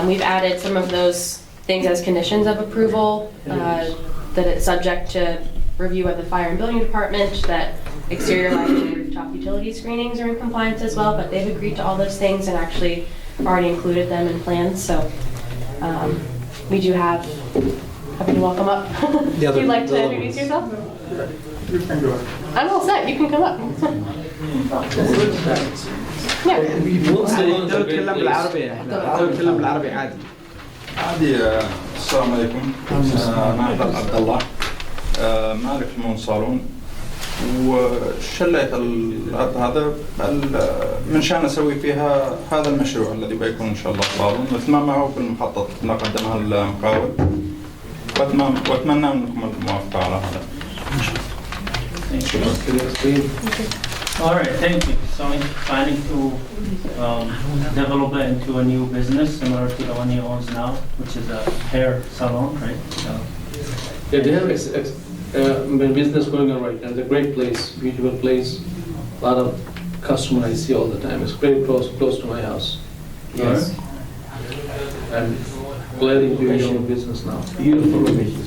we've added some of those things as conditions of approval, that it's subject to review of the fire and building department, that exterior lighting and rooftop utility screenings are in compliance as well, but they've agreed to all those things and actually already included them in plans. So we do have, happy to welcome up. If you'd like to introduce yourself? I'm all set, you can come up. Yeah. اتكلم بالعربي احنا اتكلم بالعربي عادي. عادي. السلام عليكم. انا عبد الله. مالك المون صالون وشليت الأرض هذا من شان أسوي فيها هذا المشروع الذي بيكون إن شاء الله صالون مثل ما هو في المخطط اللي قدمها المقاول وأتمنى أنكم الموافقة على هذا. All right, thank you. So he's planning to develop it into a new business similar to the one he owns now, which is a hair salon, right? So, Yeah, they have business going on right now. It's a great place, beautiful place. A lot of customers I see all the time. It's very close to my house. Yes. I'm glad you're doing your business now. Beautiful location.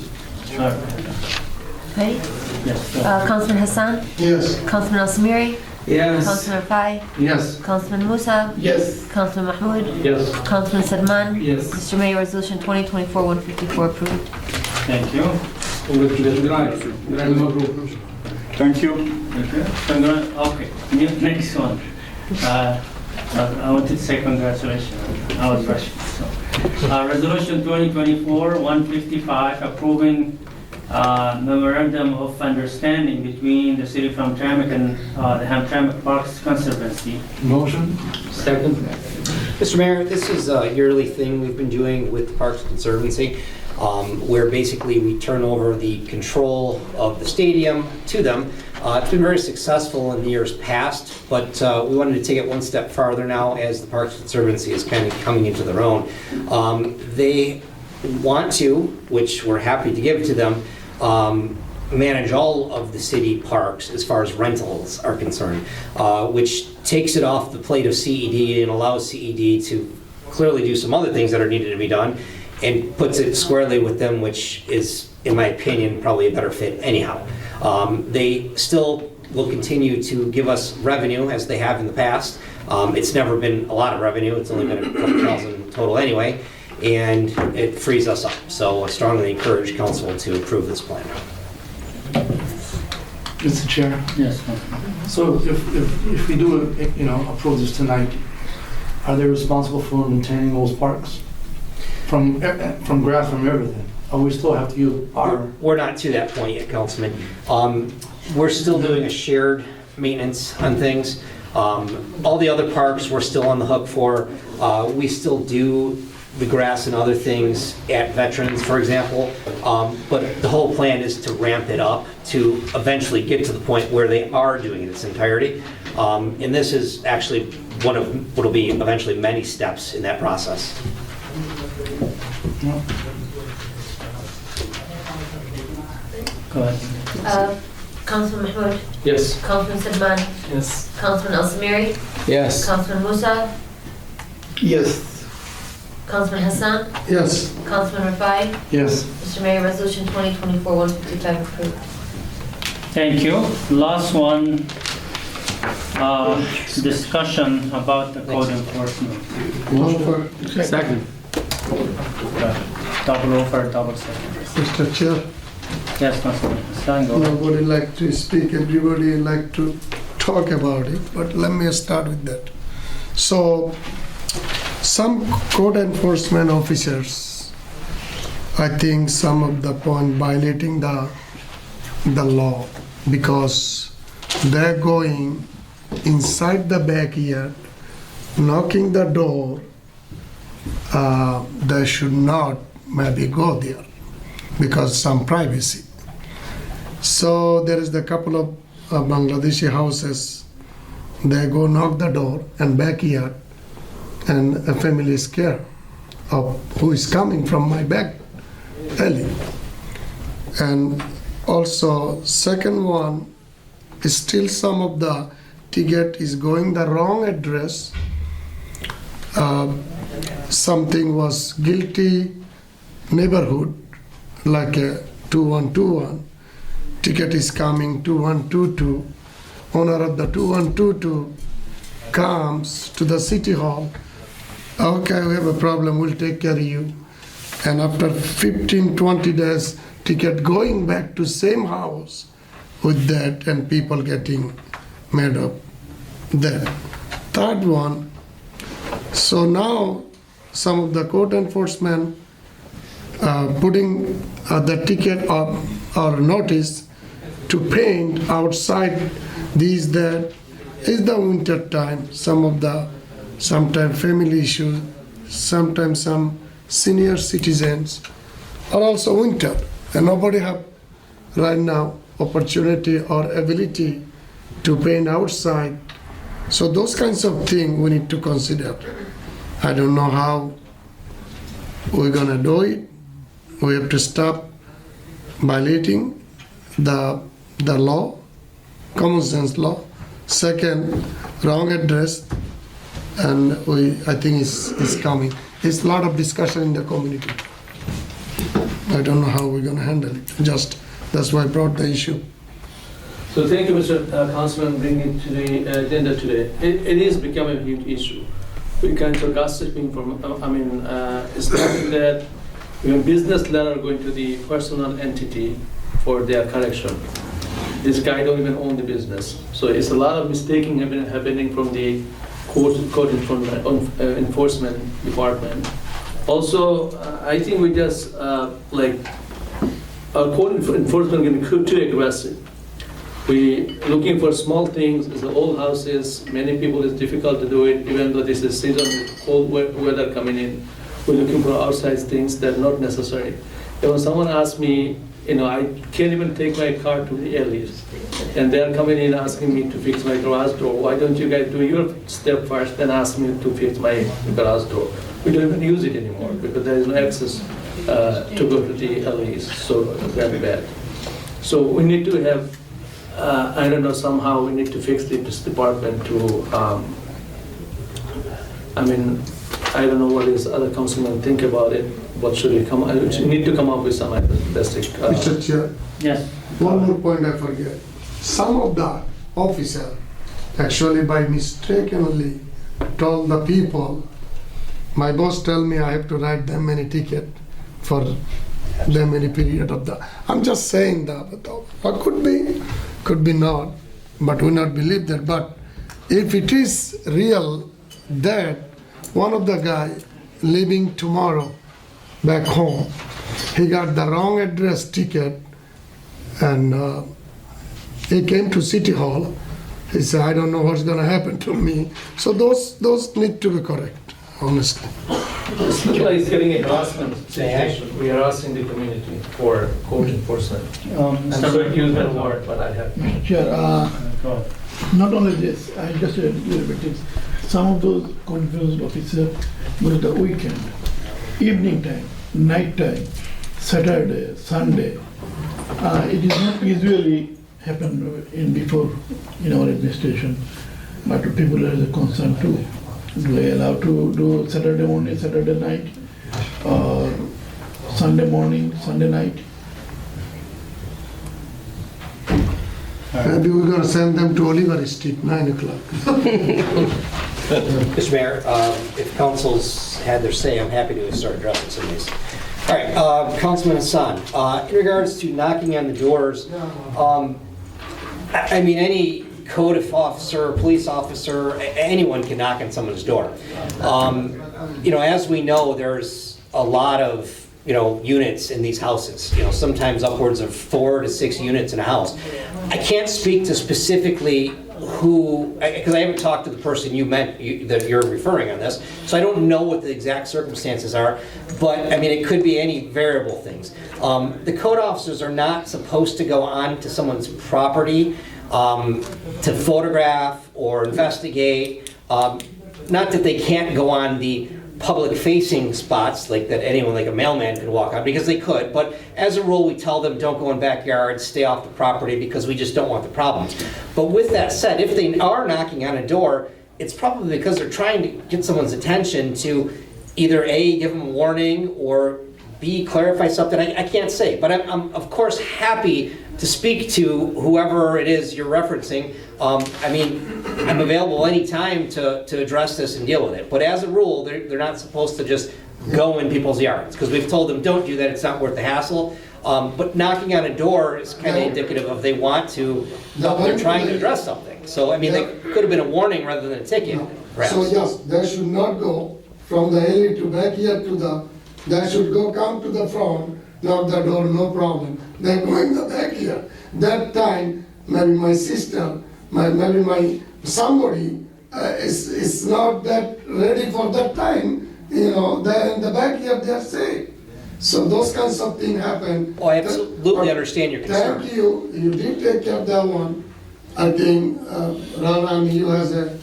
all right. Ready? Yes. go. Councilman Hassan? Yes. Councilman Al-Samiri? Yes. Councilman Rafai? Yes. Councilman Musa? Yes. Councilman Mahmoud? Yes. Councilman Sedman? Yes. Mr. Mayor, Resolution 2024-154 approved. Thank you. Thank you. Okay. Okay. Next one. I wanted to say congratulations. I was rushing. So, Resolution 2024-155 approving memorandum of understanding between the City of Hamtramck and the Hamtramck Parks Conservancy. Motion? Second. Mr. Mayor, this is a yearly thing we've been doing with the Parks Conservancy, where basically we turn over the control of the stadium to them. It's been very successful in the years past, but we wanted to take it one step farther now as the Parks Conservancy is kind of coming into their own. They want to, which we're happy to give to them, manage all of the city parks as far as rentals are concerned, which takes it off the plate of CED and allows CED to clearly do some other things that are needed to be done and puts it squarely with them, which is, in my opinion, probably a better fit anyhow. They still will continue to give us revenue as they have in the past. It's never been a lot of revenue. It's only been a couple thousand total anyway, and it frees us up. So I strongly encourage council to approve this plan. Mr. Chair. Yes. So if we do, approve this tonight, are they responsible for maintaining those parks? From grass, from everything? Or we still have to use our... We're not to that point yet, Councilman. We're still doing a shared maintenance on things. All the other parks we're still on the hook for. We still do the grass and other things at Veterans, for example. But the whole plan is to ramp it up to eventually get to the point where they are doing it in its entirety. And this is actually one of what will be eventually many steps in that process. Go ahead. Councilman Mahmoud? Yes. Councilman Sedman? Yes. Councilman Al-Samiri? Yes. Councilman Musa? Yes. Councilman Hassan? Yes. Councilman Rafai? Yes. Mr. Mayor, Resolution 2024-155 approved. Thank you. Last one, discussion about the code enforcement. Second. Double over, double second. Mr. Chair, Yes, Councilman Hassan, go ahead. nobody like to speak, everybody like to talk about it, but let me start with that. So, some code enforcement officers, I think some of the point violating the law because they're going inside the backyard, knocking the door. They should not maybe go there because some privacy. So there is the couple of Bangladeshi houses. They go knock the door and backyard, and a family is scared of who is coming from my back alley. And also, second one is still some of the ticket is going the wrong address. Something was guilty neighborhood, like a 2121. Ticket is coming 2122. Owner of the 2122 comes to the city hall. Okay, we have a problem, we'll take care of you. And after 15-20 days, ticket going back to same house with that, and people getting made up there. Third one, so now some of the court enforcement putting the ticket up or notice to paint outside these that is the winter time, sometimes family issues, sometimes some senior citizens are also winter, and nobody have right now opportunity or ability to paint outside. So those kinds of things we need to consider. I don't know how we're gonna do it. We have to stop violating the law, common sense law. Second, wrong address, and I think it's coming. There's a lot of discussion in the community. I don't know how we're gonna handle it. That's why I brought the issue. So thank you, Mr. Councilman, bringing it to the agenda today. It is becoming a huge issue. We kind of gossiping from, it's not that when business letter going to the personal entity for their correction. This guy don't even own the business. So it's a lot of mistaking happening from the code enforcement department. Also, I think we just, our code enforcement can be too aggressive. We looking for small things, it's the old houses, many people it's difficult to do it, even though this is season, cold weather coming in. We're looking for outside things that are not necessary. And when someone asks me, I can't even take my car to the Ellie's, and they're coming in asking me to fix my garage door. Why don't you guys do your step first, then ask me to fix my garage door? We don't even use it anymore because there is no access to go to the Ellie's, so very bad. So we need to have, somehow we need to fix this department to, I don't know what is other councilmen think about it. What should we come? We need to come up with some basic. Mr. Chair. Yes. One more point I forget. Some of the officer actually by mistakenly told the people, my boss tell me I have to write them many ticket for them many period of the. I'm just saying that, what could be not, but we not believe that. But if it is real that one of the guy leaving tomorrow back home, he got the wrong address ticket, and he came to City Hall. He said, I don't know what's going to happen to me. So those need to be correct, honestly. It's not like it's getting a harassment situation. We are asking the community for code enforcement. I'm sorry to use that word, but I have. Mr. Chair, not only this, I just a little bit. Some of those confused officers go to the weekend, evening time, night time, Saturday, Sunday. It is not usually happen before in our administration, but people are concerned too. Do they allow to do Saturday morning, Saturday night, or Sunday morning, Sunday night? Maybe we're going to send them to Oliver Street, 9 o'clock. Mr. Mayor, if council's had their say, I'm happy to start addressing some of these. All right, Councilman Hassan, in regards to knocking on the doors, any code officer, police officer, anyone can knock on someone's door. As we know, there's a lot of units in these houses, sometimes upwards of 4 to 6 units in a house. I can't speak to specifically who, because I haven't talked to the person that you're referring on this, so I don't know what the exact circumstances are, but it could be any variable things. The code officers are not supposed to go on to someone's property to photograph or investigate. Not that they can't go on the public-facing spots like that anyone, like a mailman, could walk on, because they could, but as a rule we tell them don't go in backyards, stay off the property, because we just don't want the problems. But with that said, if they are knocking on a door, it's probably because they're trying to get someone's attention to either A, give them a warning, or B, clarify something. I can't say, but I'm of course happy to speak to whoever it is you're referencing. I'm available anytime to address this and deal with it. But as a rule, they're not supposed to just go in people's yards, because we've told them don't do that, it's not worth the hassle. But knocking on a door is kind of indicative of they want to, they're trying to address something. So, they could have been a warning rather than a ticket, perhaps. So yes, they should not go from the alley to backyard to they should come to the front knock the door, no problem. They go in the backyard. That time, maybe my sister, maybe my somebody is not that ready for that time. They're in the backyard, they're safe. So those kinds of things happen. Oh, I absolutely understand your concern. Thank you. You did take care of that one. I think Rana, you has a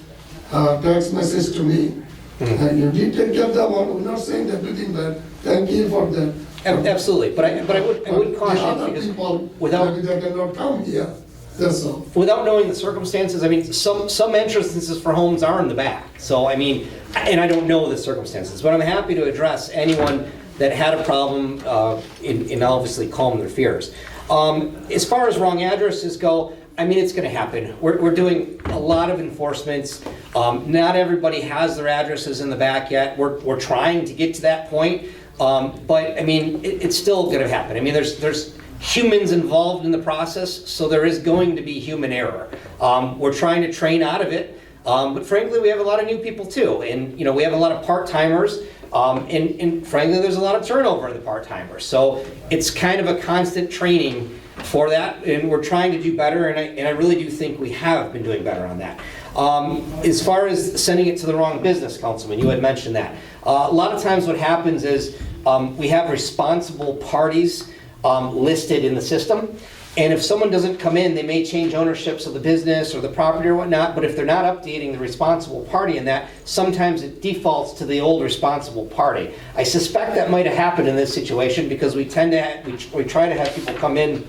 text message to me. You did take care of that one. We're not saying everything bad. Thank you for that. Absolutely, but I would The caution, other because people, without, maybe they cannot come here. That's all. without knowing the circumstances, I mean, some entrances for homes are in the back. So, I mean, and I don't know the circumstances, but I'm happy to address anyone that had a problem and obviously calm their fears. As far as wrong addresses go, I mean, it's going to happen. We're doing a lot of enforcements. Not everybody has their addresses in the back yet. We're trying to get to that point. But I mean, it's still going to happen. I mean, there's humans involved in the process, so there is going to be human error. We're trying to train out of it, but frankly, we have a lot of new people too, and we have a lot of part-timers, and frankly, there's a lot of turnover in the part-timers. So it's kind of a constant training for that, and we're trying to do better, and I really do think we have been doing better on that. As far as sending it to the wrong business, Councilman, you had mentioned that. A lot of times what happens is we have responsible parties listed in the system, and if someone doesn't come in, they may change ownerships of the business or the property or whatnot, but if they're not updating the responsible party in that, sometimes it defaults to the old responsible party. I suspect that might have happened in this situation because we tend to we try to have people come in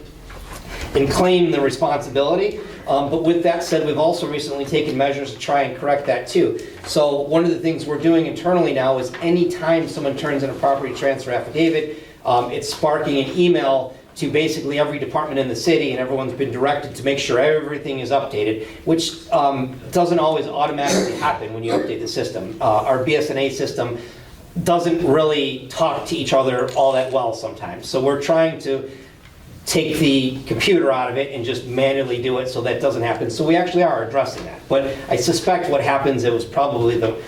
and claim the responsibility. But with that said, we've also recently taken measures to try and correct that too. So one of the things we're doing internally now is any time someone turns in a property transfer affidavit, it's sparking an email to basically every department in the city, and everyone's been directed to make sure everything is updated, which doesn't always automatically happen when you update the system. Our BSNA system doesn't really talk to each other all that well sometimes. So we're trying to take the computer out of it and just manually do it so that doesn't happen. So we actually are addressing that. But I suspect what happens, it was probably the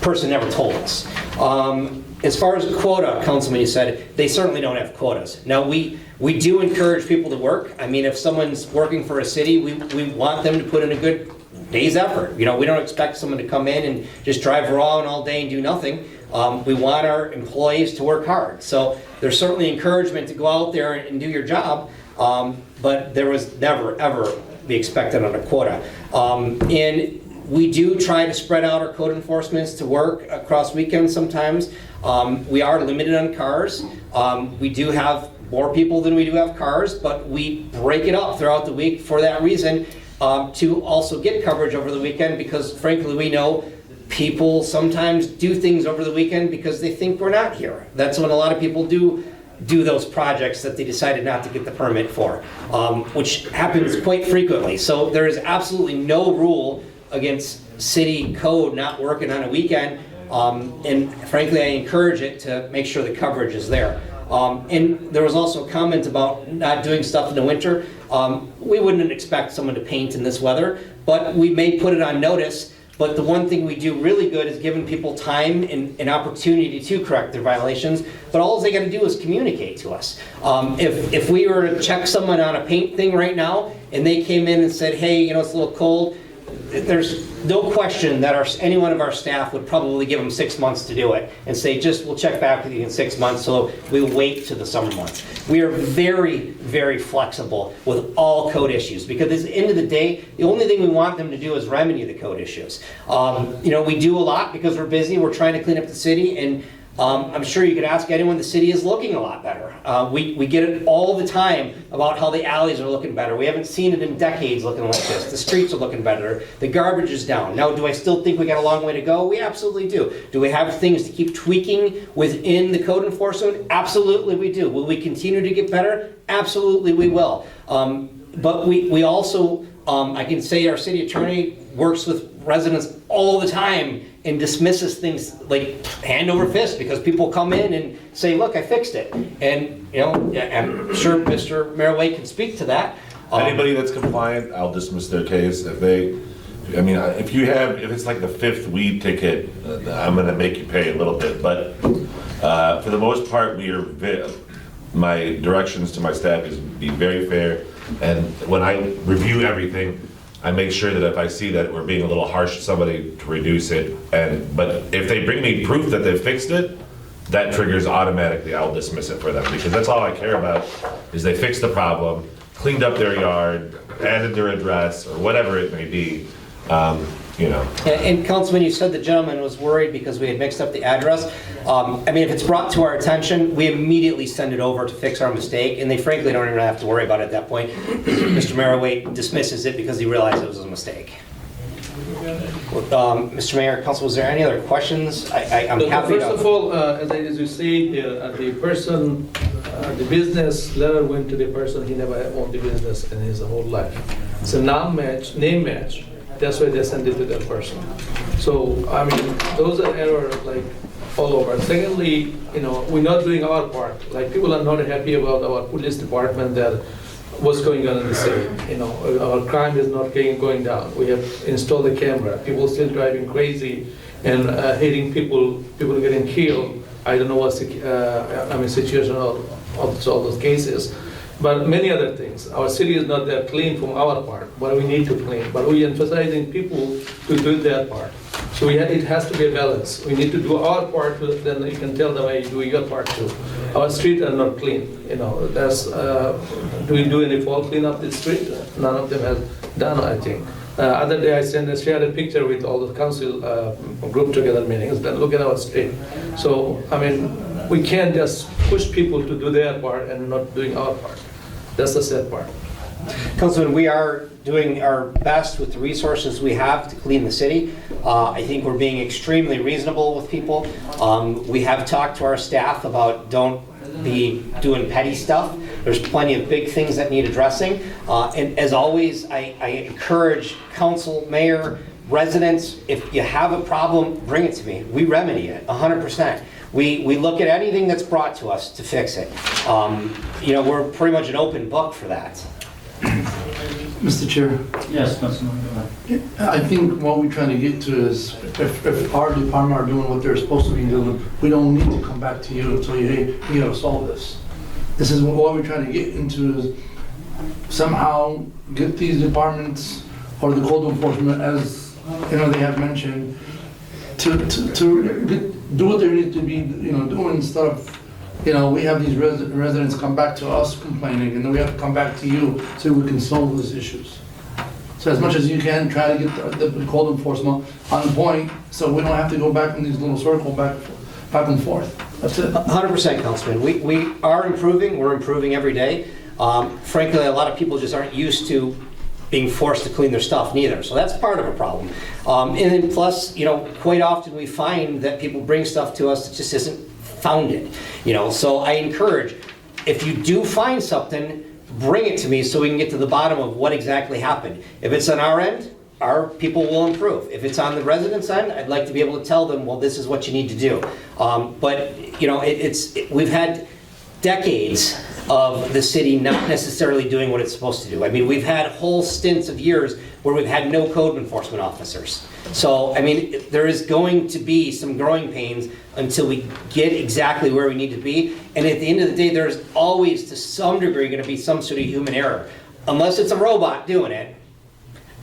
person never told us. As far as quota, Councilman, you said, they certainly don't have quotas. Now, we do encourage people to work. I mean, if someone's working for a city, we want them to put in a good day's effort. We don't expect someone to come in and just drive around all day and do nothing. We want our employees to work hard. So there's certainly encouragement to go out there and do your job, but there was never, ever be expected on a quota. And we do try to spread out our code enforcements to work across weekends sometimes. We are limited on cars. We do have more people than we do have cars, but we break it up throughout the week for that reason, to also get coverage over the weekend, because frankly we know people sometimes do things over the weekend because they think we're not here. That's when a lot of people do those projects that they decided not to get the permit for, which happens quite frequently. So there is absolutely no rule against city code not working on a weekend, and frankly I encourage it to make sure the coverage is there. And there was also a comment about not doing stuff in the winter. We wouldn't expect someone to paint in this weather, but we may put it on notice. But the one thing we do really good is giving people time and an opportunity to correct their violations, but all they gotta do is communicate to us. If we were to check someone on a paint thing right now, and they came in and said, hey, it's a little cold, there's no question that any one of our staff would probably give them 6 months to do it and say, we'll check back with you in 6 months, so we'll wait to the summer months. We are very, very flexible with all code issues, because at the end of the day, the only thing we want them to do is remedy the code issues. We do a lot because we're busy, we're trying to clean up the city, and I'm sure you could ask anyone, the city is looking a lot better. We get it all the time about how the alleys are looking better. We haven't seen it in decades looking like this. The streets are looking better. The garbage is down. Now, do I still think we got a long way to go? We absolutely do. Do we have things to keep tweaking within the code enforcement? Absolutely we do. Will we continue to get better? Absolutely we will. But we also, I can say our city attorney works with residents all the time and dismisses things like hand over fist, because people come in and say, look, I fixed it. And I'm sure Mr. Maraway can speak to that. Anybody that's compliant, I'll dismiss their case. If it's like the 5th weed ticket, I'm gonna make you pay a little bit. But for the most part, my directions to my staff is be very fair, and when I review everything, I make sure that if I see that we're being a little harsh to somebody, to reduce it, but if they bring me proof that they fixed it, that triggers automatically, I'll dismiss it for them, because that's all I care about, is they fixed the problem, cleaned up their yard, added their address, or whatever it may be, you know. And Councilman, you said the gentleman was worried because we had mixed up the address. I mean, if it's brought to our attention, we immediately send it over to fix our mistake, and they frankly don't even have to worry about it at that point. Mr. Maraway dismisses it because he realized it was a mistake. Mr. Mayor, Council, was there any other questions? I'm happy to... First of all, as you say, the person, the business letter went to the person, he never owned the business in his whole life. It's a name match. That's why they send it to that person. So, I mean, those are errors like all over. Secondly, you know, we're not doing our part. Like, people are not happy about our police department, that what's going on in the city. You know, our crime is not going down. We have installed a camera. People still driving crazy and hitting people getting killed. I don't know what's the situation of all those cases. But many other things. Our city is not that clean from our part, but we need to clean. But we're emphasizing people to do their part. So it has to be a balance. We need to do our part, then you can tell them, hey, do your part too. Our streets are not clean. You know, do we do any fall clean up the street? None of them has done, I think. Other day I shared a picture with all the council group together meetings, then look at our street. So, I mean, we can't just push people to do their part and not doing our part. That's the sad part. Councilman, we are doing our best with the resources we have to clean the city. I think we're being extremely reasonable with people. We have talked to our staff about don't be doing petty stuff. There's plenty of big things that need addressing. And as always, I encourage council, mayor, residents, if you have a problem, bring it to me. We remedy it 100%. We look at anything that's brought to us to fix it. You know, we're pretty much an open book for that. Mr. Chair, Yes, Councilman, go ahead. I think what we're trying to get to is if our department are doing what they're supposed to be doing, we don't need to come back to you and tell you, hey, we gotta solve this. This is what we're trying to get into, is somehow get these departments or the code enforcement, as you know they have mentioned, to do what they need to be, you know, doing instead of, you know, we have these residents come back to us complaining, and then we have to come back to you so we can solve those issues. So as much as you can, try to get the code enforcement on point, so we don't have to go back in these little circles back and forth. That's it. 100%, Councilman. We are improving. We're improving every day. Frankly, a lot of people just aren't used to being forced to clean their stuff neither. So that's part of a problem. And then plus, you know, quite often we find that people bring stuff to us that just isn't founded. You know, so I encourage, if you do find something, bring it to me so we can get to the bottom of what exactly happened. If it's on our end, our people will improve. If it's on the residents' end, I'd like to be able to tell them, well, this is what you need to do. But, you know, we've had decades of the city not necessarily doing what it's supposed to do. I mean, we've had whole stints of years where we've had no code enforcement officers. So, I mean, there is going to be some growing pains until we get exactly where we need to be. And at the end of the day, there's always, to some degree, going to be some sort of human error. Unless it's a robot doing it,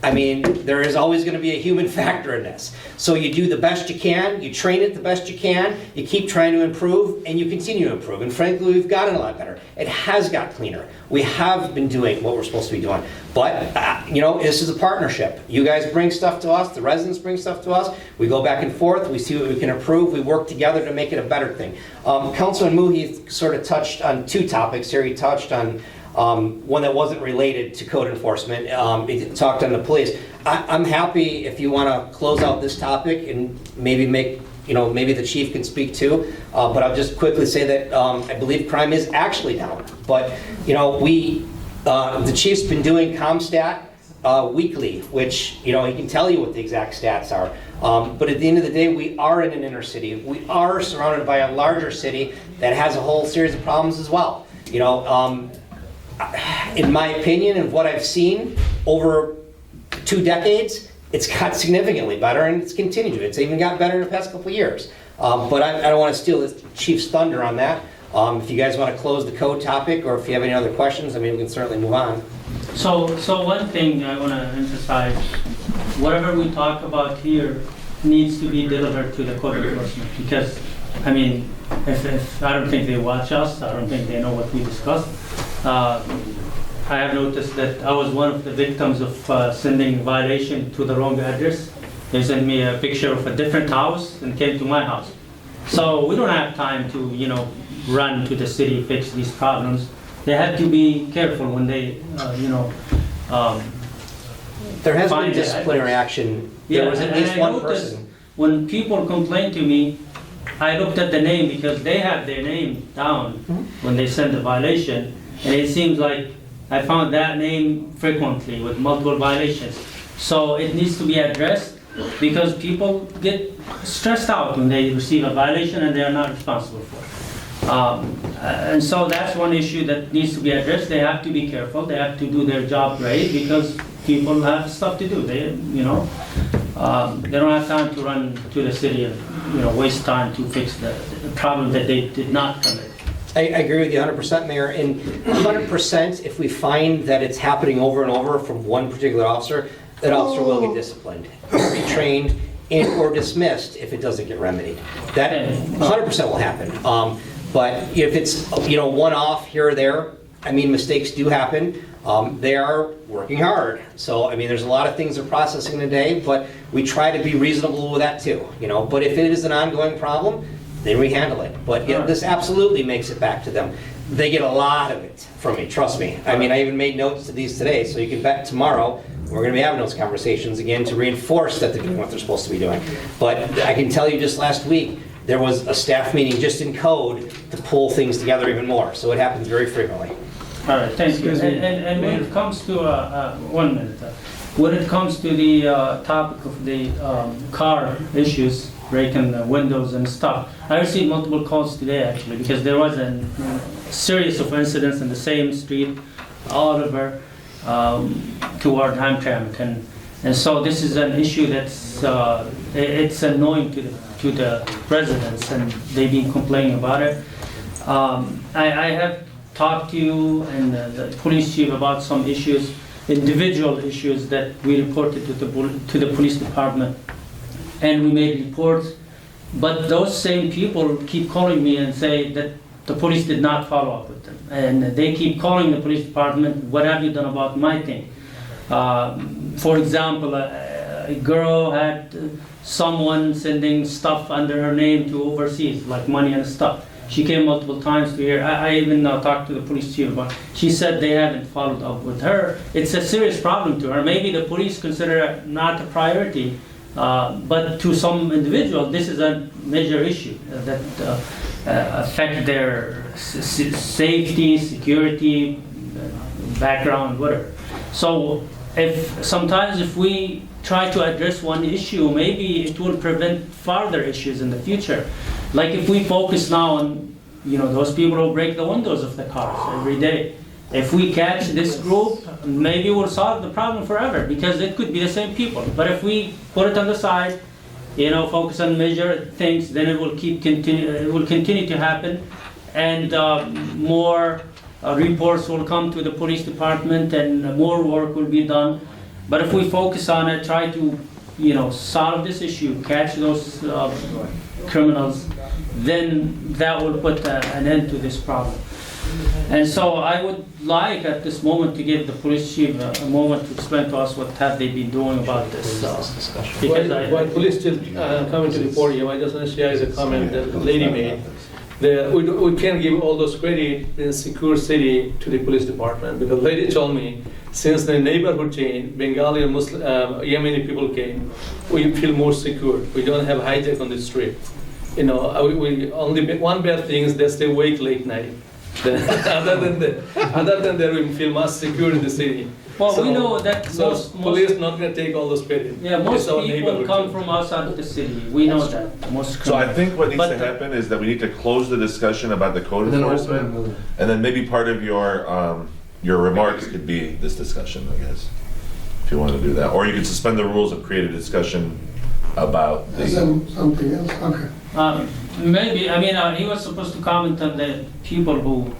I mean, there is always going to be a human factor in this. So you do the best you can, you train it the best you can, you keep trying to improve, and you continue to improve. And frankly, we've gotten a lot better. It has got cleaner. We have been doing what we're supposed to be doing. But, you know, this is a partnership. You guys bring stuff to us, the residents bring stuff to us, we go back and forth, we see what we can improve, we work together to make it a better thing. Councilman Muhi sort of touched on two topics here. He touched on one that wasn't related to code enforcement. He talked on the police. I'm happy if you want to close out this topic and maybe maybe the chief can speak too. But I'll just quickly say that I believe crime is actually down. But, you know, the chief's been doing ComStat weekly, which, you know, he can tell you what the exact stats are. But at the end of the day, we are in an inner city. We are surrounded by a larger city that has a whole series of problems as well. You know, in my opinion and what I've seen over 2 decades, it's got significantly better, and it's continued to. It's even got better in the past couple of years. But I don't want to steal the chief's thunder on that. If you guys want to close the code topic, or if you have any other questions, I mean, we can certainly move on. So one thing I want to emphasize, whatever we talk about here needs to be delivered to the code enforcement, because, I mean, if I don't think they watch us, I don't think they know what we discussed. I have noticed that I was one of the victims of sending violation to the wrong address. They sent me a picture of a different house and came to my house. So we don't have time to, run to the city, fix these problems. They have to be careful when they, There has been find disciplinary action. There was at least one person. When people complain to me, I looked at the name because they have their name down when they send the violation, and it seems like I found that name frequently with multiple violations. So it needs to be addressed because people get stressed out when they receive a violation and they are not responsible for it. And so that's one issue that needs to be addressed. They have to be careful. They have to do their job right because people have stuff to do. They don't have time to run to the city and waste time to fix the problem that they did not commit. I agree with you 100%, Mayor. And 100%, if we find that it's happening over and over from one particular officer, that officer will get disciplined, retrained, or dismissed if it doesn't get remedied. That 100% will happen. But if it's one-off here or there, I mean, mistakes do happen. They are working hard. So, I mean, there's a lot of things they're processing today, but we try to be reasonable with that too. But if it is an ongoing problem, then we handle it. But this absolutely makes it back to them. They get a lot of it from me, trust me. I mean, I even made notes to these today, so you can bet tomorrow we're going to be having those conversations again to reinforce that they're doing what they're supposed to be doing. But I can tell you just last week, there was a staff meeting just in code to pull things together even more. So it happens very frequently. All right, thank you. And when it comes to, 1 minute, when it comes to the topic of the car issues, breaking the windows and stuff, I received multiple calls today actually because there was a series of incidents in the same street all over toward Hamtramck. And so this is an issue that's it's annoying to the residents, and they've been complaining about it. I have talked to you and the police chief about some issues, individual issues that we reported to the police department, and we made reports. But those same people keep calling me and say that the police did not follow up with them, and they keep calling the police department. What have you done about my thing? For example, a girl had someone sending stuff under her name to overseas, like money and stuff. She came multiple times to here. I even talked to the police chief about it. She said they haven't followed up with her. It's a serious problem to her. Maybe the police consider it not a priority, but to some individual, this is a major issue that affect their safety, security, background, whatever. So sometimes if we try to address one issue, maybe it will prevent further issues in the future. Like if we focus now on, those people who break the windows of the cars every day. If we catch this group, maybe we'll solve the problem forever because it could be the same people. But if we put it on the side, focus on major things, then it will continue to happen, and more reports will come to the police department, and more work will be done. But if we focus on it, try to, solve this issue, catch those criminals, then that will put an end to this problem. And so I would like at this moment to give the police chief a moment to explain to us what have they been doing about this discussion. While police chief coming to the podium, I just want to share a comment that the lady made. We can't give all those credit in a secure city to the police department, because the lady told me since the neighborhood changed, Bengali and Muslim, Yemeni people came, we feel more secure. We don't have hijack on the street. We only one bad thing is they stay awake late night. Other than that, we feel much secure in the city. Well, we know that most police not going to take all those credit. Yeah, most people come from outside of the city. We know that. So I think what needs to happen is that we need to close the discussion about the code enforcement, and then maybe part of your remarks could be this discussion, I guess, if you want to do that. Or you could suspend the rules and create a discussion about Is the, there something else? Okay. Maybe, I mean, he was supposed to comment on the people who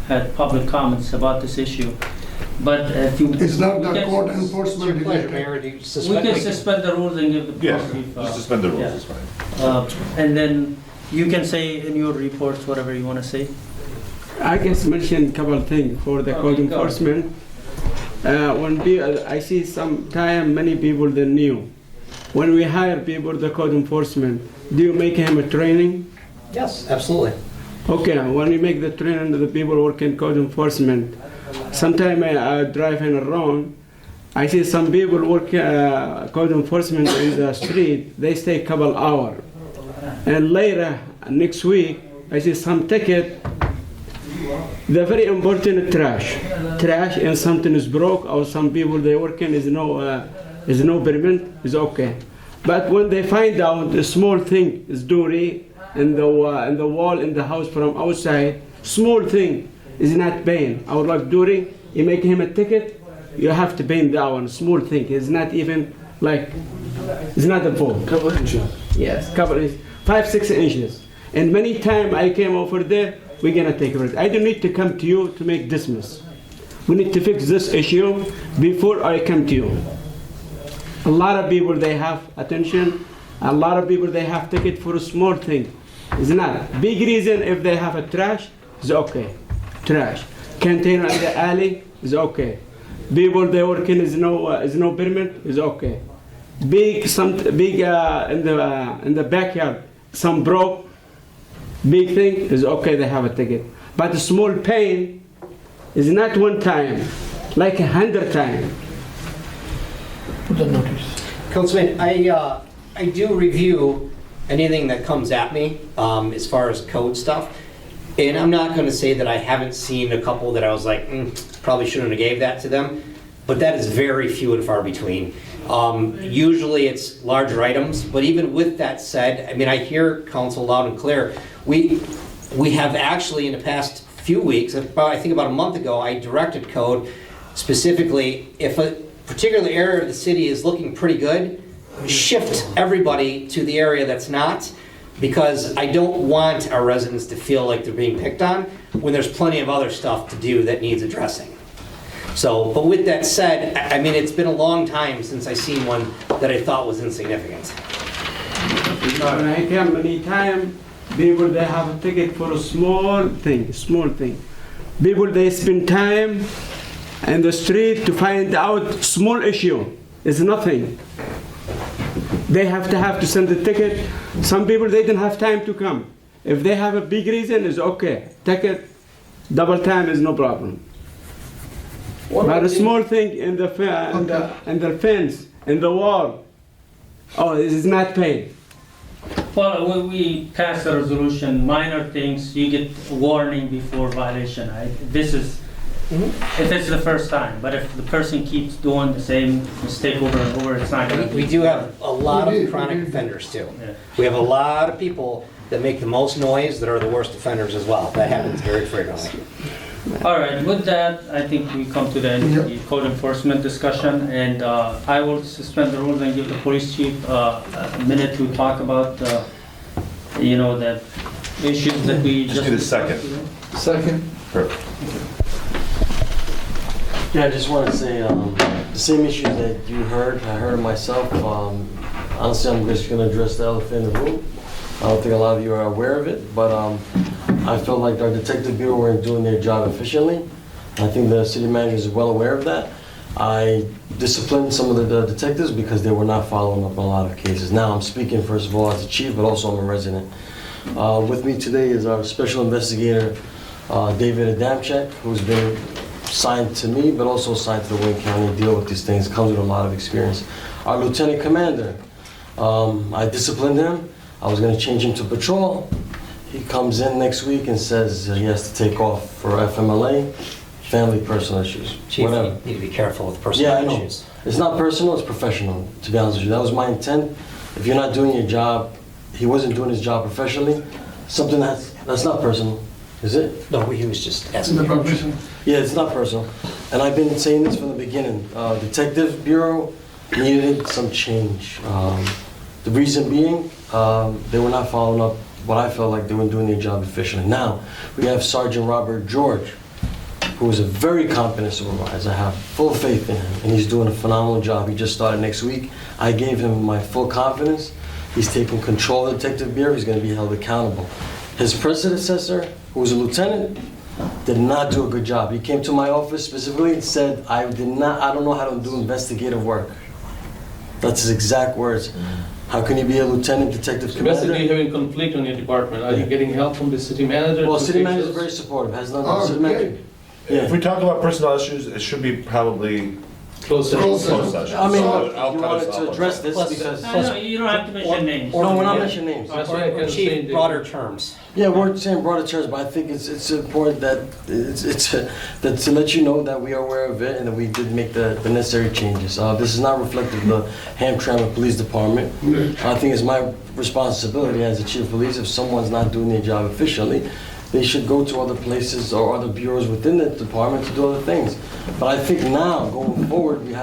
had public comments about this issue, but if you... It's not we the can- court It's enforcement your pleasure, related. Mayor, do you We suspend? can suspend the rules and give the yeah, police chief... just suspend the rules, yeah. is fine. And then you can say in your reports whatever you want to say. I guess mention a couple of things for the Okay, code go. enforcement. I see sometime many people they new. When we hire people, the code enforcement, do you make him a training? Yes, absolutely. Okay, when you make the training, the people work in code enforcement. Sometimes I drive in around, I see some people work code enforcement in the street, they stay a couple hours. And later, next week, I see some ticket, the very important trash and something is broke or some people they working is no permit is okay. But when they find out a small thing is dirty in the wall in the house from outside, small thing is not paying. Our like dirty, you make him a ticket, you have to pay that one. Small thing, it's not even like it's not a phone. Couple inches. Yes, couple inches, 5-6 inches. And many times I came over there, we're gonna take it. I don't need to come to you to make dismiss. We need to fix this issue before I come to you. A lot of people they have attention. A lot of people they have ticket for a small thing. It's not big reason if they have a trash. It's okay. Trash container in the alley is okay. People they working is no permit is okay. Big in the backyard some broke. Big thing is okay, they have a ticket. But a small pain is not one time, like 100 times. Put the notice. Councilman, I do review anything that comes at me as far as code stuff. And I'm not going to say that I haven't seen a couple that I was like, probably shouldn't have gave that to them. But that is very few and far between. Usually it's larger items, but even with that said, I mean, I hear council loud and clear. We have actually in the past few weeks, I think about a month ago, I directed code specifically, if a particular area of the city is looking pretty good, shift everybody to the area that's not, because I don't want our residents to feel like they're being picked on when there's plenty of other stuff to do that needs addressing. So, but with that said, I mean, it's been a long time since I seen one that I thought was insignificant. When I came many times, people they have a ticket for a small thing. People they spend time in the street to find out small issue. It's nothing. They have to send the ticket. Some people they didn't have time to come. If they have a big reason, it's okay. Ticket, double time is no problem. But a small thing in the fence, in the wall, oh, this is not paid. Well, when we pass a resolution, minor things, you get warning before violation. This is, if it's the first time, but if the person keeps doing the same mistake over and over, it's not gonna be. We do have a lot of chronic offenders too. Yeah. We have a lot of people that make the most noise that are the worst offenders as well. That happens very frequently. All right, with that, I think we come to the end of the code enforcement discussion, and I will suspend the rules and give the police chief a minute to talk about, the issues that we just... Just need a second. Second. Perfect. Yeah, I just want to say the same issues that you heard, I heard it myself. Honestly, I'm just going to address the elephant in the room. I don't think a lot of you are aware of it, but I felt like our detective bureau weren't doing their job efficiently. I think the city manager is well aware of that. I disciplined some of the detectives because they were not following up on a lot of cases. Now I'm speaking first of all as a chief, but also I'm a resident. With me today is our special investigator, David Hamtramck, who's been assigned to me, but also assigned to the Wayne County to deal with these things, comes with a lot of experience. Our lieutenant commander, I disciplined him. I was going to change him to patrol. He comes in next week and says he has to take off for FMLA, family personal issues. Chief, whatever. you need to be careful with personal Yeah, I know. issues. It's not personal, it's professional, to be honest with you. That was my intent. If you're not doing your job, he wasn't doing his job professionally, something that's not personal, is it? No, he was just It's in the asking. profession. Yeah, it's not personal. And I've been saying this from the beginning. Detective Bureau needed some change. The reason being, they were not following up what I felt like they weren't doing their job efficiently. Now, we have Sergeant Robert George, who is a very competent supervisor. I have full faith in him, and he's doing a phenomenal job. He just started next week. I gave him my full confidence. He's taking control of the Detective Bureau. He's going to be held accountable. His predecessor, who was a lieutenant, did not do a good job. He came to my office specifically and said, I don't know how to do investigative work. That's his exact words. How can you be a lieutenant detective So commander? basically, having conflict on your department. Are you getting help from the city manager? Well, to city fix manager is this? very supportive. Has nothing. City manager. If we talk about personnel issues, it should be probably Close closed session. I mean, So you I'll cut wanted us to off. address this because... No, you don't have to mention names. No, we're not mentioning names. That's why I can Chief, say broader terms. Yeah, we're saying broader terms, but I think it's important that that to let you know that we are aware of it and that we did make the necessary changes. This is not reflective of the Hamtramck Police Department. I think it's my responsibility as the chief of police, if someone's not doing their job efficiently, they should go to other places or other bureaus within the department to do other things. But I think now, going forward, we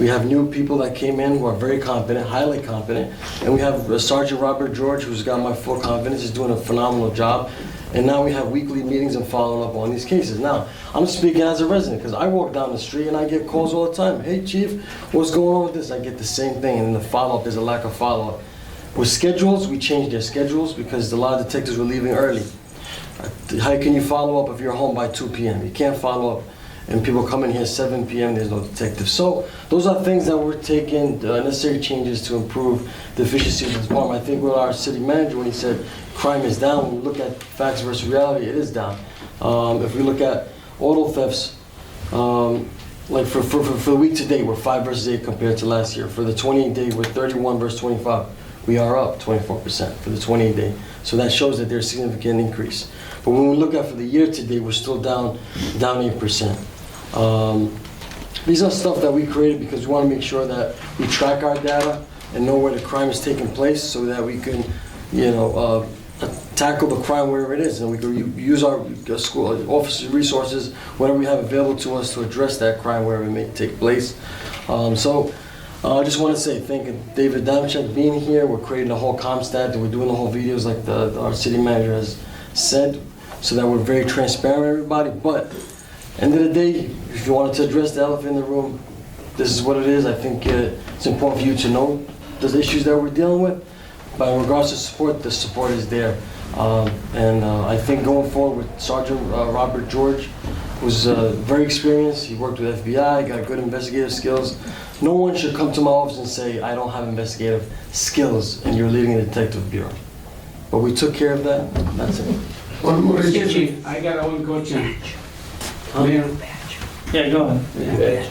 have new people that came in who are very competent, highly competent, and we have Sergeant Robert George, who's got my full confidence, is doing a phenomenal job. And now we have weekly meetings and following up on these cases. Now, I'm speaking as a resident, because I walk down the street and I get calls all the time. Hey, Chief, what's going on with this? I get the same thing, and in the follow-up, there's a lack of follow-up. With schedules, we changed their schedules because a lot of detectives were leaving early. How can you follow up if you're home by 2 p.m.? You can't follow up. And people come in here 7 p.m., there's no detective. So those are things that we're taking, necessary changes to improve the efficiency of the department. I think with our city manager, when he said crime is down, when we look at facts versus reality, it is down. If we look at auto thefts, like for the week to date, we're 5 versus 8 compared to last year. For the 28-day, we're 31 versus 25. We are up 24% for the 28-day. So that shows that there's a significant increase. But when we look at for the year to date, we're still down 8%. These are stuff that we created because we want to make sure that we track our data and know where the crime is taking place so that we can, tackle the crime wherever it is, and we can use our school officers' resources, whatever we have available to us to address that crime wherever it may take place. I just want to say thank you, David Hamtramck, being here. We're creating a whole ComStat, and we're doing the whole videos like our city manager has said, so that we're very transparent with everybody. But end of the day, if you wanted to address the elephant in the room, this is what it is. I think it's important for you to know the issues that we're dealing with. But in regards to support, the support is there. I think going forward with Sergeant Robert George, who's very experienced. He worked with FBI, got good investigative skills. No one should come to my office and say, I don't have investigative skills and you're leading the detective bureau. But we took care of that. That's it. One more issue. Chief, I got one question. Huh? Mayor. Yeah, go ahead.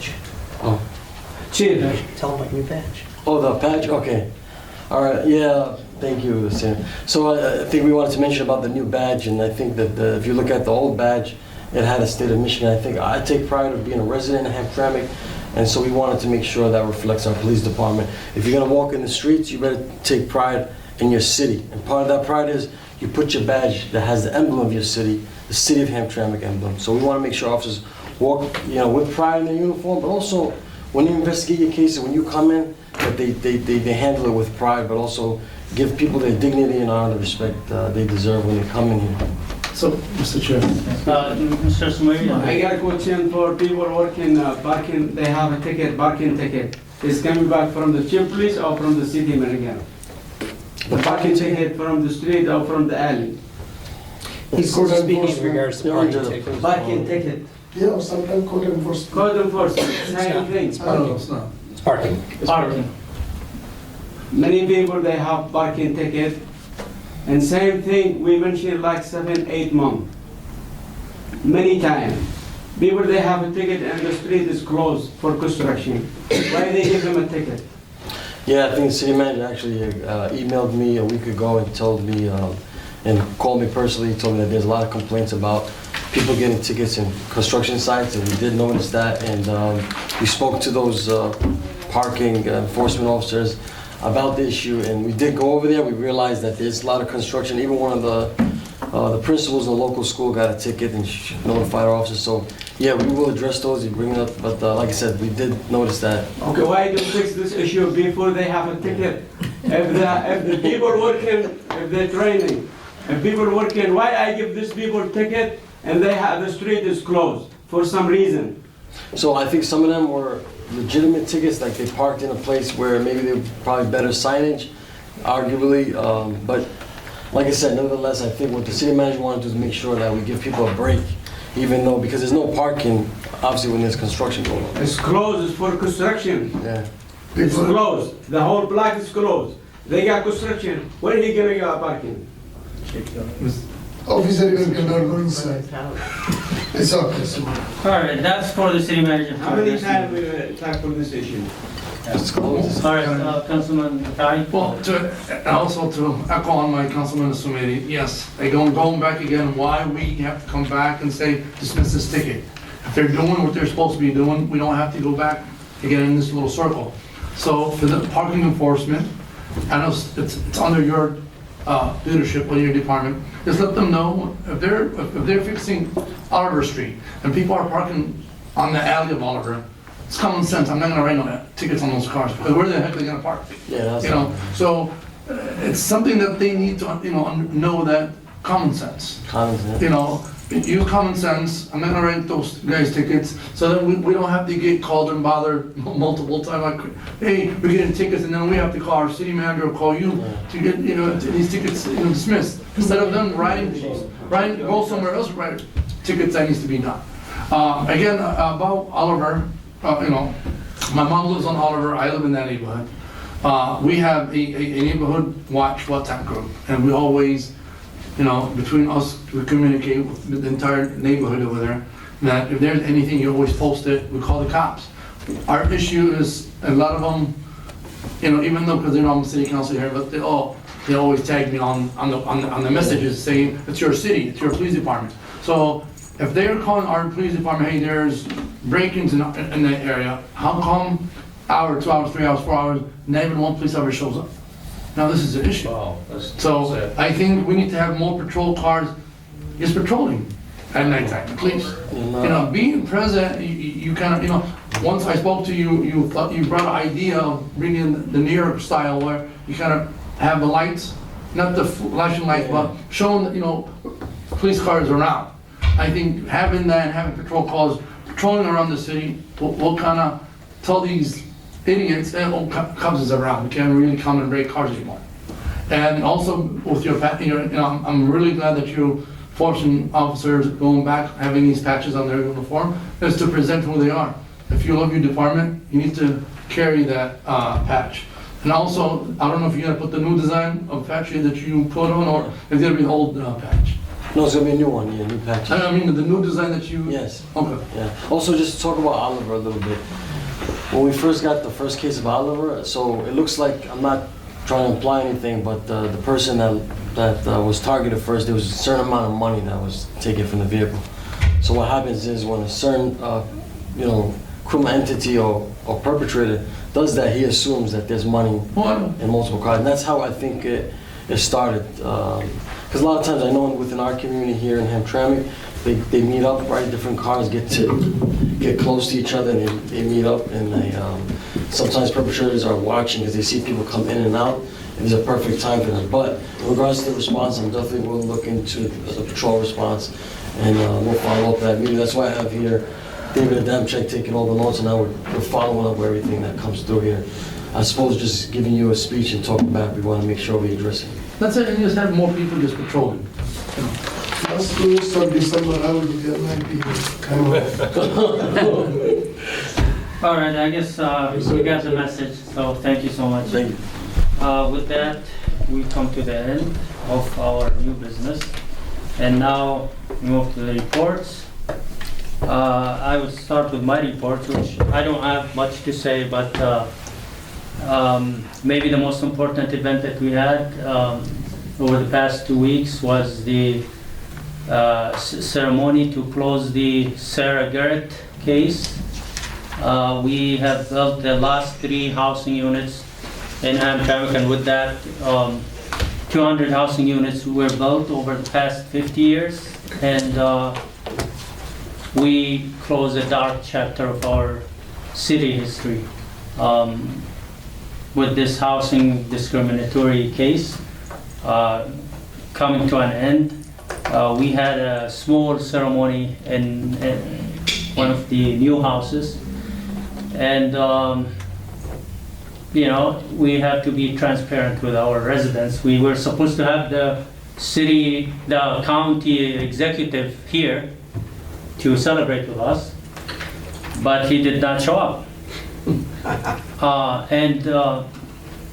Oh. Chief. Tell them about your badge. Oh, the patch? Okay. All right, yeah, thank you, Sam. So I think we wanted to mention about the new badge, and I think that if you look at the old badge, it had a state of Michigan. I think I take pride of being a resident of Hamtramck, and so we wanted to make sure that reflects our police department. If you're gonna walk in the streets, you better take pride in your city. And part of that pride is you put your badge that has the emblem of your city, the city of Hamtramck emblem. So we wanna make sure officers walk, with pride in their uniform, but also when you investigate your cases, when you come in, that they handle it with pride, but also give people their dignity and honor, the respect they deserve when they come in here. So, Mr. Chair. Mr. Sumeri? I got a question for people working parking. They have a ticket, parking ticket. Is coming back from the chief police or from the city manager? The parking ticket from the street or from the alley? He's speaking in regards to parking tickets. Parking ticket. Yeah, sometimes code enforcement. Code enforcement, same thing. It's not. It's parking. Parking. Many people, they have parking ticket. And same thing, we mentioned like 7-8 months. Many times. People, they have a ticket and the street is closed for construction. Why they give them a ticket? Yeah, I think the city manager actually emailed me a week ago and told me, and called me personally, told me that there's a lot of complaints about people getting tickets in construction sites, and we did notice that, and we spoke to those parking enforcement officers about the issue, and we did go over there. We realized that there's a lot of construction. Even one of the principals in the local school got a ticket and notified our officers. So yeah, we will address those. You bring it up, but like I said, we did notice that. Okay, why don't fix this issue before they have a ticket? if the people working, if they're training, if people working, why I give these people ticket and they have, the street is closed for some reason? So I think some of them were legitimate tickets, like they parked in a place where maybe they were probably better signage, arguably. But like I said, nevertheless, I think what the city manager wanted to do is make sure that we give people a break, even though, because there's no parking, obviously, when there's construction going on. It's closed, it's for construction. Yeah. It's closed, the whole block is closed. They got construction, where are he gonna get parking? Officer even cannot go inside. It's okay, sir. All right, that's for the city manager. How many times we tackle this issue? All right, Councilman Tai? Well, also to echo on my councilman's committee, yes, going back again, why we have to come back and say dismiss this ticket. If they're doing what they're supposed to be doing, we don't have to go back again in this little circle. So for the parking enforcement, I know it's under your leadership of your department, just let them know if they're fixing Oliver Street and people are parking on the alley of Oliver, it's common sense. I'm not gonna write no tickets on those cars because where the heck are they gonna park? Yeah, that's You know, so it's something that they need to, know that common sense. You know, use common sense. I'm not gonna write those guys tickets so that we don't have to get called and bothered multiple times. Like, hey, we're getting tickets and then we have to call our city manager or call you to get, these tickets dismissed. Instead of them go somewhere else, write tickets that needs to be done. Again, about Oliver, my mom lives on Oliver, I live in that neighborhood. We have a neighborhood watch WhatsApp group, and we always, between us, we communicate with the entire neighborhood over there, that if there's anything, you always post it, we call the cops. Our issue is, a lot of them, even though, because they're not on the city council here, but they always tag me on the messages saying, it's your city, it's your police department. So if they're calling our police department, hey, there's break-ins in that area, how come hour, 2 hours, 3 hours, 4 hours, not even one police ever shows up? Now, this is an issue. Wow, So I think we need to have more patrol cars just patrolling at nighttime, please. Being present, you kind of, once I spoke to you, you brought an idea of bringing the New York style where you kind of have the lights, not the flashing lights, but showing that, police cars around. I think having that and having patrol cars patrolling around the city will kind of tell these idiots, cops is around, we can't really come and break cars anymore. And also with your, I'm really glad that you're forcing officers going back, having these patches on their uniform, is to present who they are. If you love your department, you need to carry that patch. And also, I don't know if you're gonna put the new design of patch that you put on, or if it's gonna be an old patch. No, it's gonna be a new one, yeah, new patches. I mean, the new design that you... Yes. Okay. Yeah. Also, just to talk about Oliver a little bit. When we first got the first case of Oliver, so it looks like, I'm not trying to imply anything, but the person that was targeted first, there was a certain amount of money that was taken from the vehicle. So what happens is when a certain, criminal entity or perpetrator does that, he assumes that there's money in multiple cars. And that's how I think it started. Because a lot of times I know within our community here in Hamtramck, they meet up, right? Different cars get close to each other and they meet up, and sometimes perpetrators are watching because they see people come in and out, and it's a perfect time for them. But in regards to the response, I'm definitely will look into the patrol response, and we'll follow up that meeting. That's why I have here David Hamtramck taking all the notes, and now we're following up everything that comes through here. I suppose just giving you a speech and talking back, we want to make sure we address it. That's it, and just have more people just patrolling. Last 2 weeks of December, I will be there 9 people. All right, I guess we got the message, so thank you so much. Thank you. With that, we come to the end of our new business. And now we move to the reports. I would start with my reports, which I don't have much to say, but maybe the most important event that we had over the past 2 weeks was the ceremony to close the Sarah Garrett case. We have built the last 3 housing units in Hamtramck, and with that, 200 housing units were built over the past 50 years, and we close a dark chapter of our city history. with this housing discriminatory case coming to an end, we had a small ceremony in one of the new houses. And, you know, we have to be transparent with our residents. We were supposed to have the county executive here to celebrate with us, but he did not show up.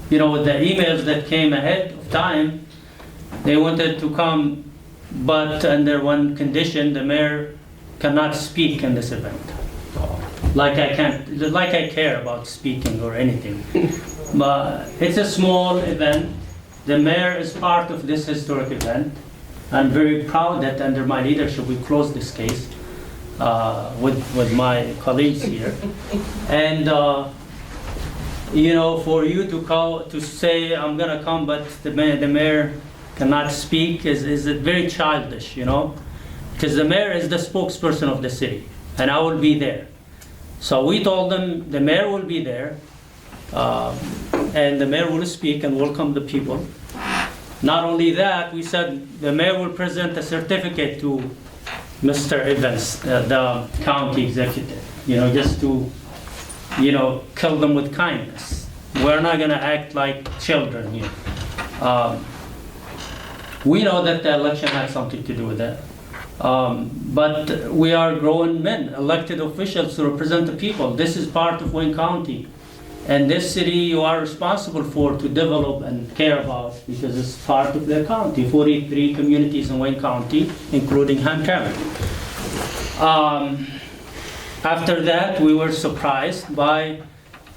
You know, with the emails that came ahead of time, they wanted to come, but under one condition: the mayor cannot speak in this event. Like I care about speaking or anything. But it's a small event. The mayor is part of this historic event. I'm very proud that under my leadership we closed this case with my colleagues here. And you know, for you to call to say I'm gonna come, but the mayor cannot speak is very childish, you know, because the mayor is the spokesperson of the city, and I will be there. So we told them the mayor will be there, and the mayor will speak and welcome the people. Not only that, we said the mayor will present a certificate to Mr. Evans, the county executive, you know, just to, you know, kill them with kindness. We're not gonna act like children here. We know that the election had something to do with that. But we are grown men, elected officials to represent the people. This is part of Wayne County. And this city you are responsible for to develop and care about, because it's part of the county. 43 communities in Wayne County, including Hamtramck. After that, we were surprised by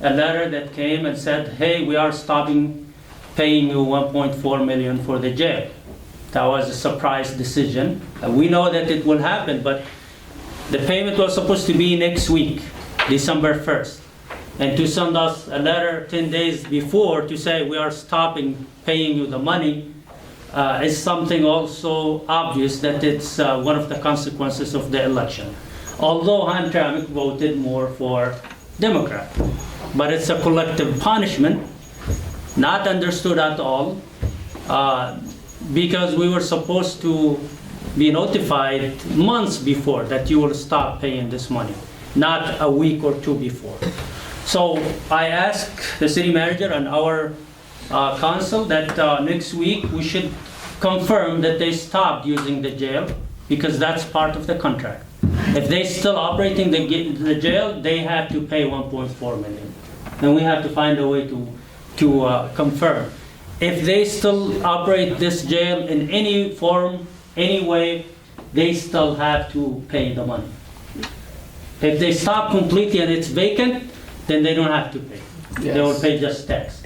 a letter that came and said, hey, we are stopping paying you $1.4 million for the jail. That was a surprise decision. We know that it will happen, but the payment was supposed to be next week, December 1st. And to send us a letter 10 days before to say we are stopping paying you the money is something also obvious that it's one of the consequences of the election. Although Hamtramck voted more for Democrat. But it's a collective punishment, not understood at all, because we were supposed to be notified months before that you will stop paying this money, not a week or two before. So I asked the city manager and our council that next week we should confirm that they stopped using the jail, because that's part of the contract. If they still operating the jail, they have to pay $1.4 million. And we have to find a way to confirm. If they still operate this jail in any form, any way, they still have to pay the money. If they stop completely and it's vacant, then they don't have to pay. Yes. They will pay just tax.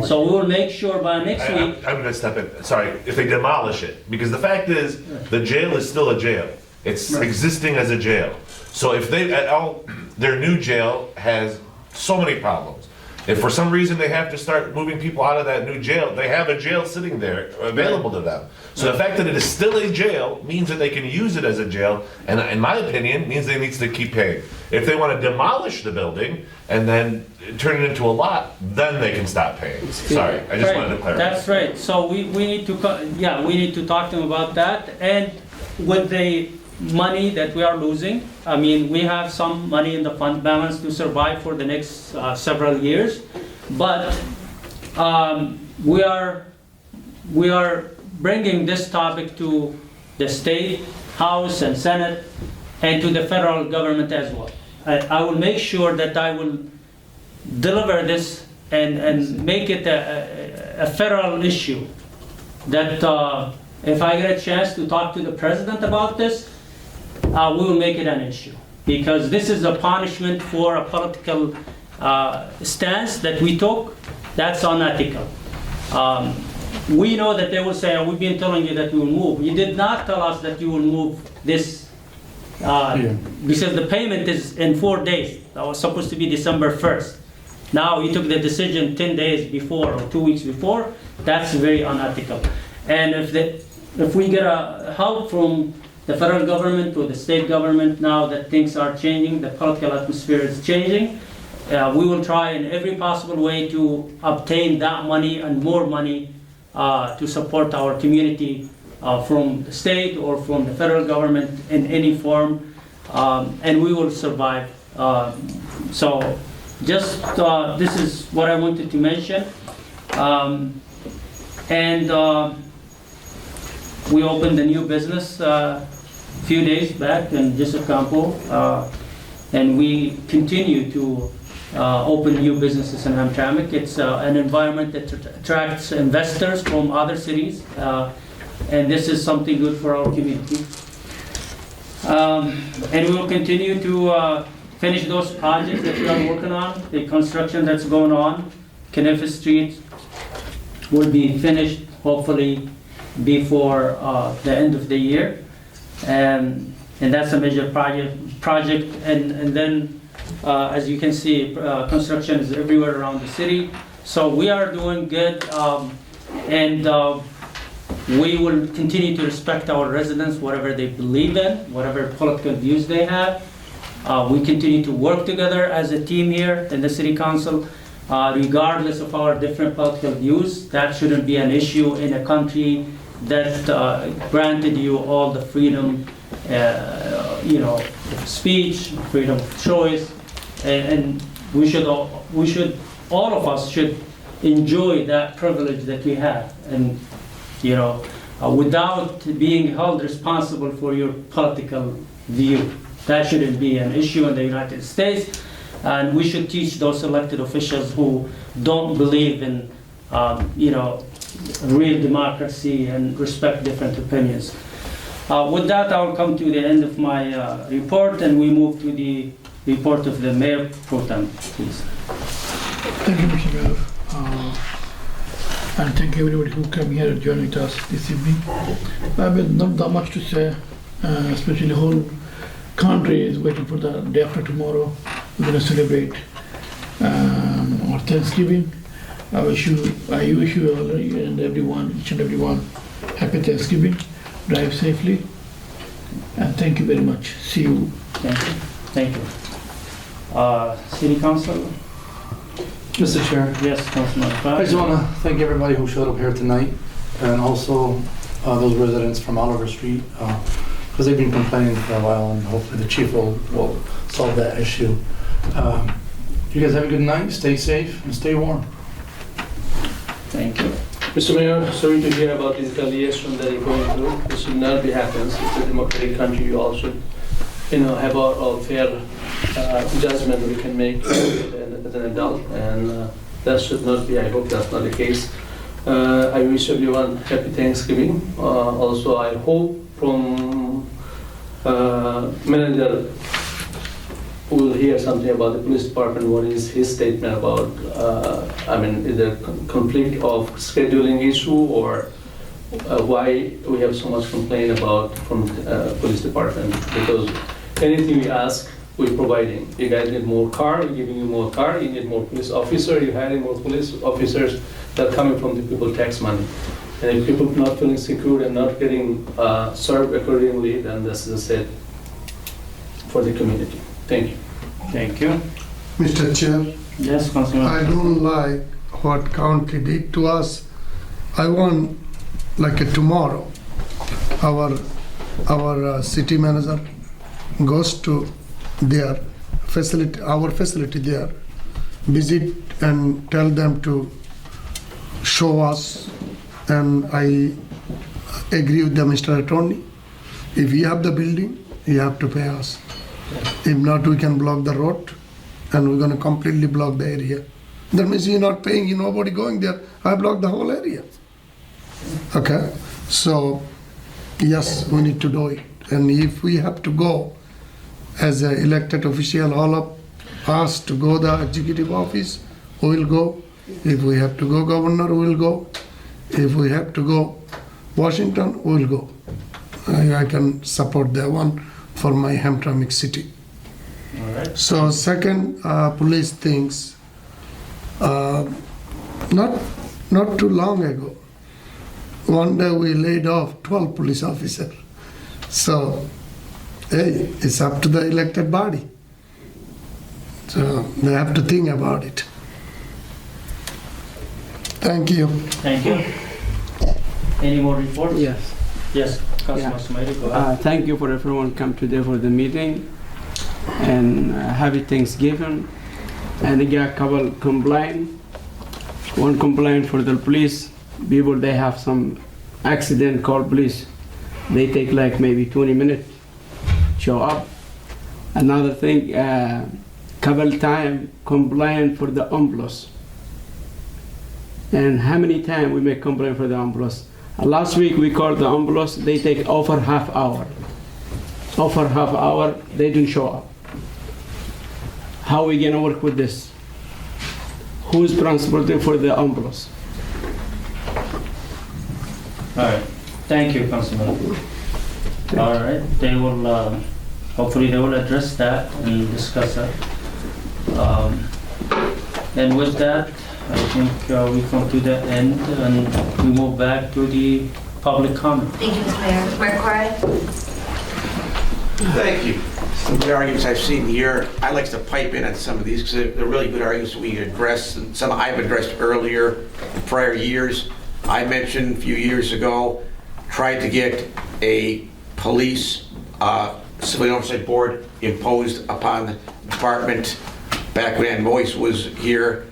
So we will make sure by next week. I'm going to step in. Sorry, if they demolish it, because the fact is, the jail is still a jail. It's existing as a jail. So if their new jail has so many problems. If for some reason they have to start moving people out of that new jail, they have a jail sitting there available to them. So the fact that it is still a jail means that they can use it as a jail, and in my opinion, means they need to keep paying. If they want to demolish the building and then turn it into a lot, then they can stop paying. Sorry, I just wanted to clarify. That's right. So we need to we need to talk to them about that. And with the money that we are losing, I mean, we have some money in the fund balance to survive for the next several years, but we are bringing this topic to the state House and Senate and to the federal government as well. I will make sure that I will deliver this and make it a federal issue, that if I get a chance to talk to the president about this, we will make it an issue, because this is a punishment for a political stance that we took. That's unethical. We know that they will say, we've been telling you that we will move. You did not tell us that you will move this, because the payment is in 4 days. That was supposed to be December 1st. Now you took the decision 10 days before or 2 weeks before. That's very unethical. And if we get a help from the federal government or the state government, now that things are changing, the political atmosphere is changing, we will try in every possible way to obtain that money and more money to support our community from the state or from the federal government in any form, and we will survive. So just this is what I wanted to mention. And we opened a new business a few days back in Joseph Campo, and we continue to open new businesses in Hamtramck. It's an environment that attracts investors from other cities, and this is something good for our community. And we will continue to finish those projects that we are working on, the construction that's going on. Kniff Street will be finished hopefully before the end of the year. And that's a major project. And then, as you can see, construction is everywhere around the city. So we are doing good, and we will continue to respect our residents, whatever they believe in, whatever political views they have. We continue to work together as a team here in the City Council, regardless of our different political views. That shouldn't be an issue in a country that granted you all the freedom, of speech, freedom of choice, and we should all of us should enjoy that privilege that we have, and without being held responsible for your political view. That shouldn't be an issue in the United States, and we should teach those elected officials who don't believe in, real democracy and respect different opinions. With that, I will come to the end of my report, and we move to the report of the Mayor Pro Tem, please. Thank you, Mr. Mayor. And thank you everybody who came here and joined us this evening. I have not that much to say, especially the whole country is waiting for the day after tomorrow. We're going to celebrate our Thanksgiving. I wish you all and everyone, each and everyone, happy Thanksgiving. Drive safely, and thank you very much. See you. Thank you. City Council? Mr. Chair. Yes, Councilman. I just want to thank everybody who showed up here tonight, and also those residents from Oliver Street, because they've been complaining for a while, and hopefully the chief will solve that issue. You guys have a good night, stay safe, and stay warm. Thank you. Mr. Mayor, sorry to hear about this retaliation that you're going through. This should not be happening. It's a democratic country. You all should, have our fair judgment we can make as an adult, and that should not be. I hope that's not the case. I wish everyone happy Thanksgiving. Also, I hope from manager will hear something about the police department. What is his statement about? Is there conflict of scheduling issue, or why we have so much complaint about from police department? Because anything we ask, we're providing. You guys need more car, we're giving you more car. You need more police officer, you're hiring more police officers that are coming from the people tax money. And if people not feeling secure and not getting served accordingly, then this is a set for the community. Thank you. Thank you. Mr. Chair. Yes, Councilman. I don't like what county did to us. I want, tomorrow, our city manager goes to their facility, our facility there, visit and tell them to show us, and I agree with the Mr. Attorney. If you have the building, you have to pay us. If not, we can block the road, and we're going to completely block the area. That means you're not paying, you nobody going there. I block the whole area. Okay? So, yes, we need to do it. And if we have to go as an elected official, all of us to go the executive office, we will go. If we have to go governor, we will go. If we have to go Washington, we will go. I can support that one for my Hamtramck city. All right. So second, police things. Not too long ago, one day we laid off 12 police officers. So, hey, it's up to the elected body. So they have to think about it. Thank you. Thank you. Any more reports? Yes. Yes, Councilman Sumaili, go ahead. Thank you for everyone come today for the meeting, and happy Thanksgiving. And I got a couple complaint. One complaint for the police. People, they have some accident, call police. They take like maybe 20 minutes, show up. Another thing, couple time complaint for the ambulance. And how many times we make complaint for the ambulance? Last week we called the ambulance, they take over half hour. Over half hour, they didn't show up. How we gonna work with this? Who's transporting for the ambulance? All right, thank you, Councilman. All right, they will, hopefully they will address that and discuss that. And with that, I think we come to the end and we move back to the public comment. Thank you, Mr. Mayor. GREGORY? Thank you. Some of the arguments I've seen here, I like to pipe in on some of these because they're really good arguments we address, and some I've addressed earlier in prior years. I mentioned a few years ago, tried to get a police civilian oversight board imposed upon the department back when Ann Moyes was here,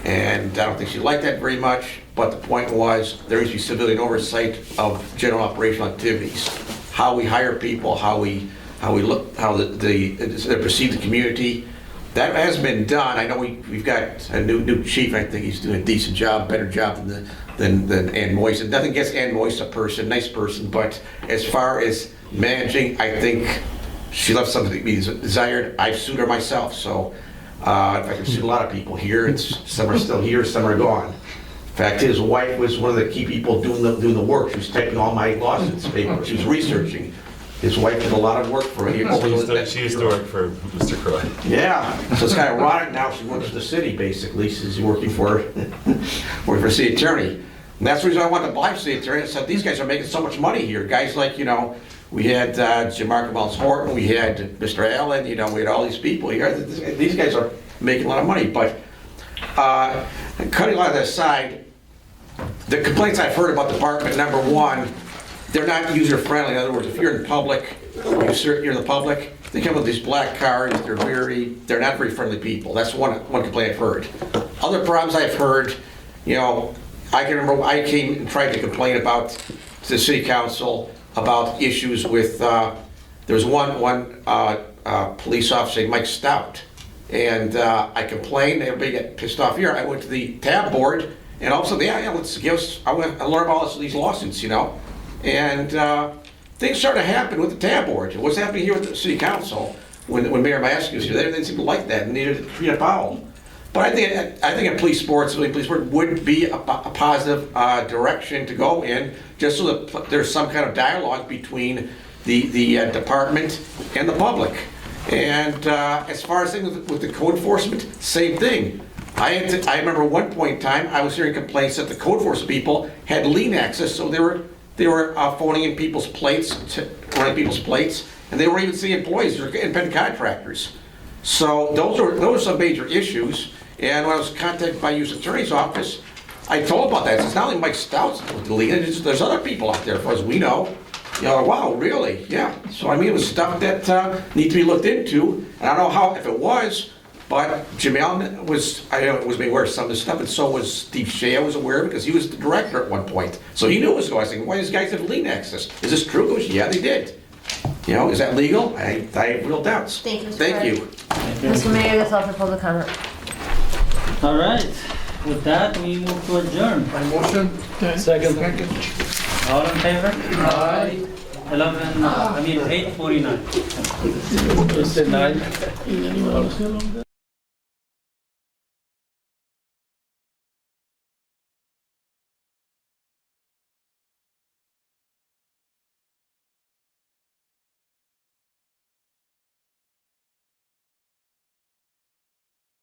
and I don't think she liked that very much, but the point was there used to be civilian oversight of general operational activities. How we hire people, how we look, how they perceive the community. That has been done. I know we've got a new chief. I think he's doing a decent job, better job than Ann Moyes. And nothing against Ann Moyes, a person, nice person, but as far as managing, I think she left something to be desired. I've sued her myself, so in fact, I've sued a lot of people here. Some are still here, some are gone. Fact is, wife was one of the key people doing the work. She was typing all my lawsuits paper. She was researching. His wife did a lot of work for him. She used to work for Mr. Croy. Yeah, so it's kind of ironic now she works for the city, basically. She's working for a city attorney. And that's the reason I wanted to buy city attorney. I said, these guys are making so much money here. Guys like, we had Jim Markowitz Horton, we had Mr. Allen, we had all these people here. These guys are making a lot of money. But cutting a lot of that aside, the complaints I've heard about the department, number one, they're not user-friendly. In other words, if you're in public, you're in the public, they come with these black cards, they're not very friendly people. That's one complaint I've heard. Other problems I've heard, I can remember I came and tried to complain about to the city council about issues with, there was one police officer, Mike Stout, and I complained, everybody got pissed off here. I went to the tab board, and all of a sudden, I went and learned about all these lawsuits, and things started to happen with the tab board. What's happening here with the city council when Mayor Maskey was here? They didn't seem to like that, and neither did Trina Powell. But I think a police board, civilian police board, would be a positive direction to go in, just so that there's some kind of dialogue between the department and the public. And as far as things with the code enforcement, same thing. I remember one point in time I was hearing complaints that the code enforcement people had lien access, so they were phoning in people's plates, running people's plates, and they weren't even seeing employees or independent contractors. So those are some major issues. And when I was contacted by U.S. Attorney's Office, I told about that. It's not only Mike Stout's with the lien, there's other people out there, as far as we know. Wow, really? Yeah. So it was stuff that needs to be looked into. And I don't know if it was, but Jim Allen was made aware of some of this stuff, and so was Steve Shea. I was aware because he was the director at one point. So he knew what was going on. I was thinking, why do these guys have lien access? Is this true? He goes, yeah, they did. Is that legal? I have real doubts. Thank you, Mr. Thank you. Mr. Mayor, that's all for public comment. All right, with that, we move to adjourn. My motion. Second. All in favor? Aye. 8:49. It's 9.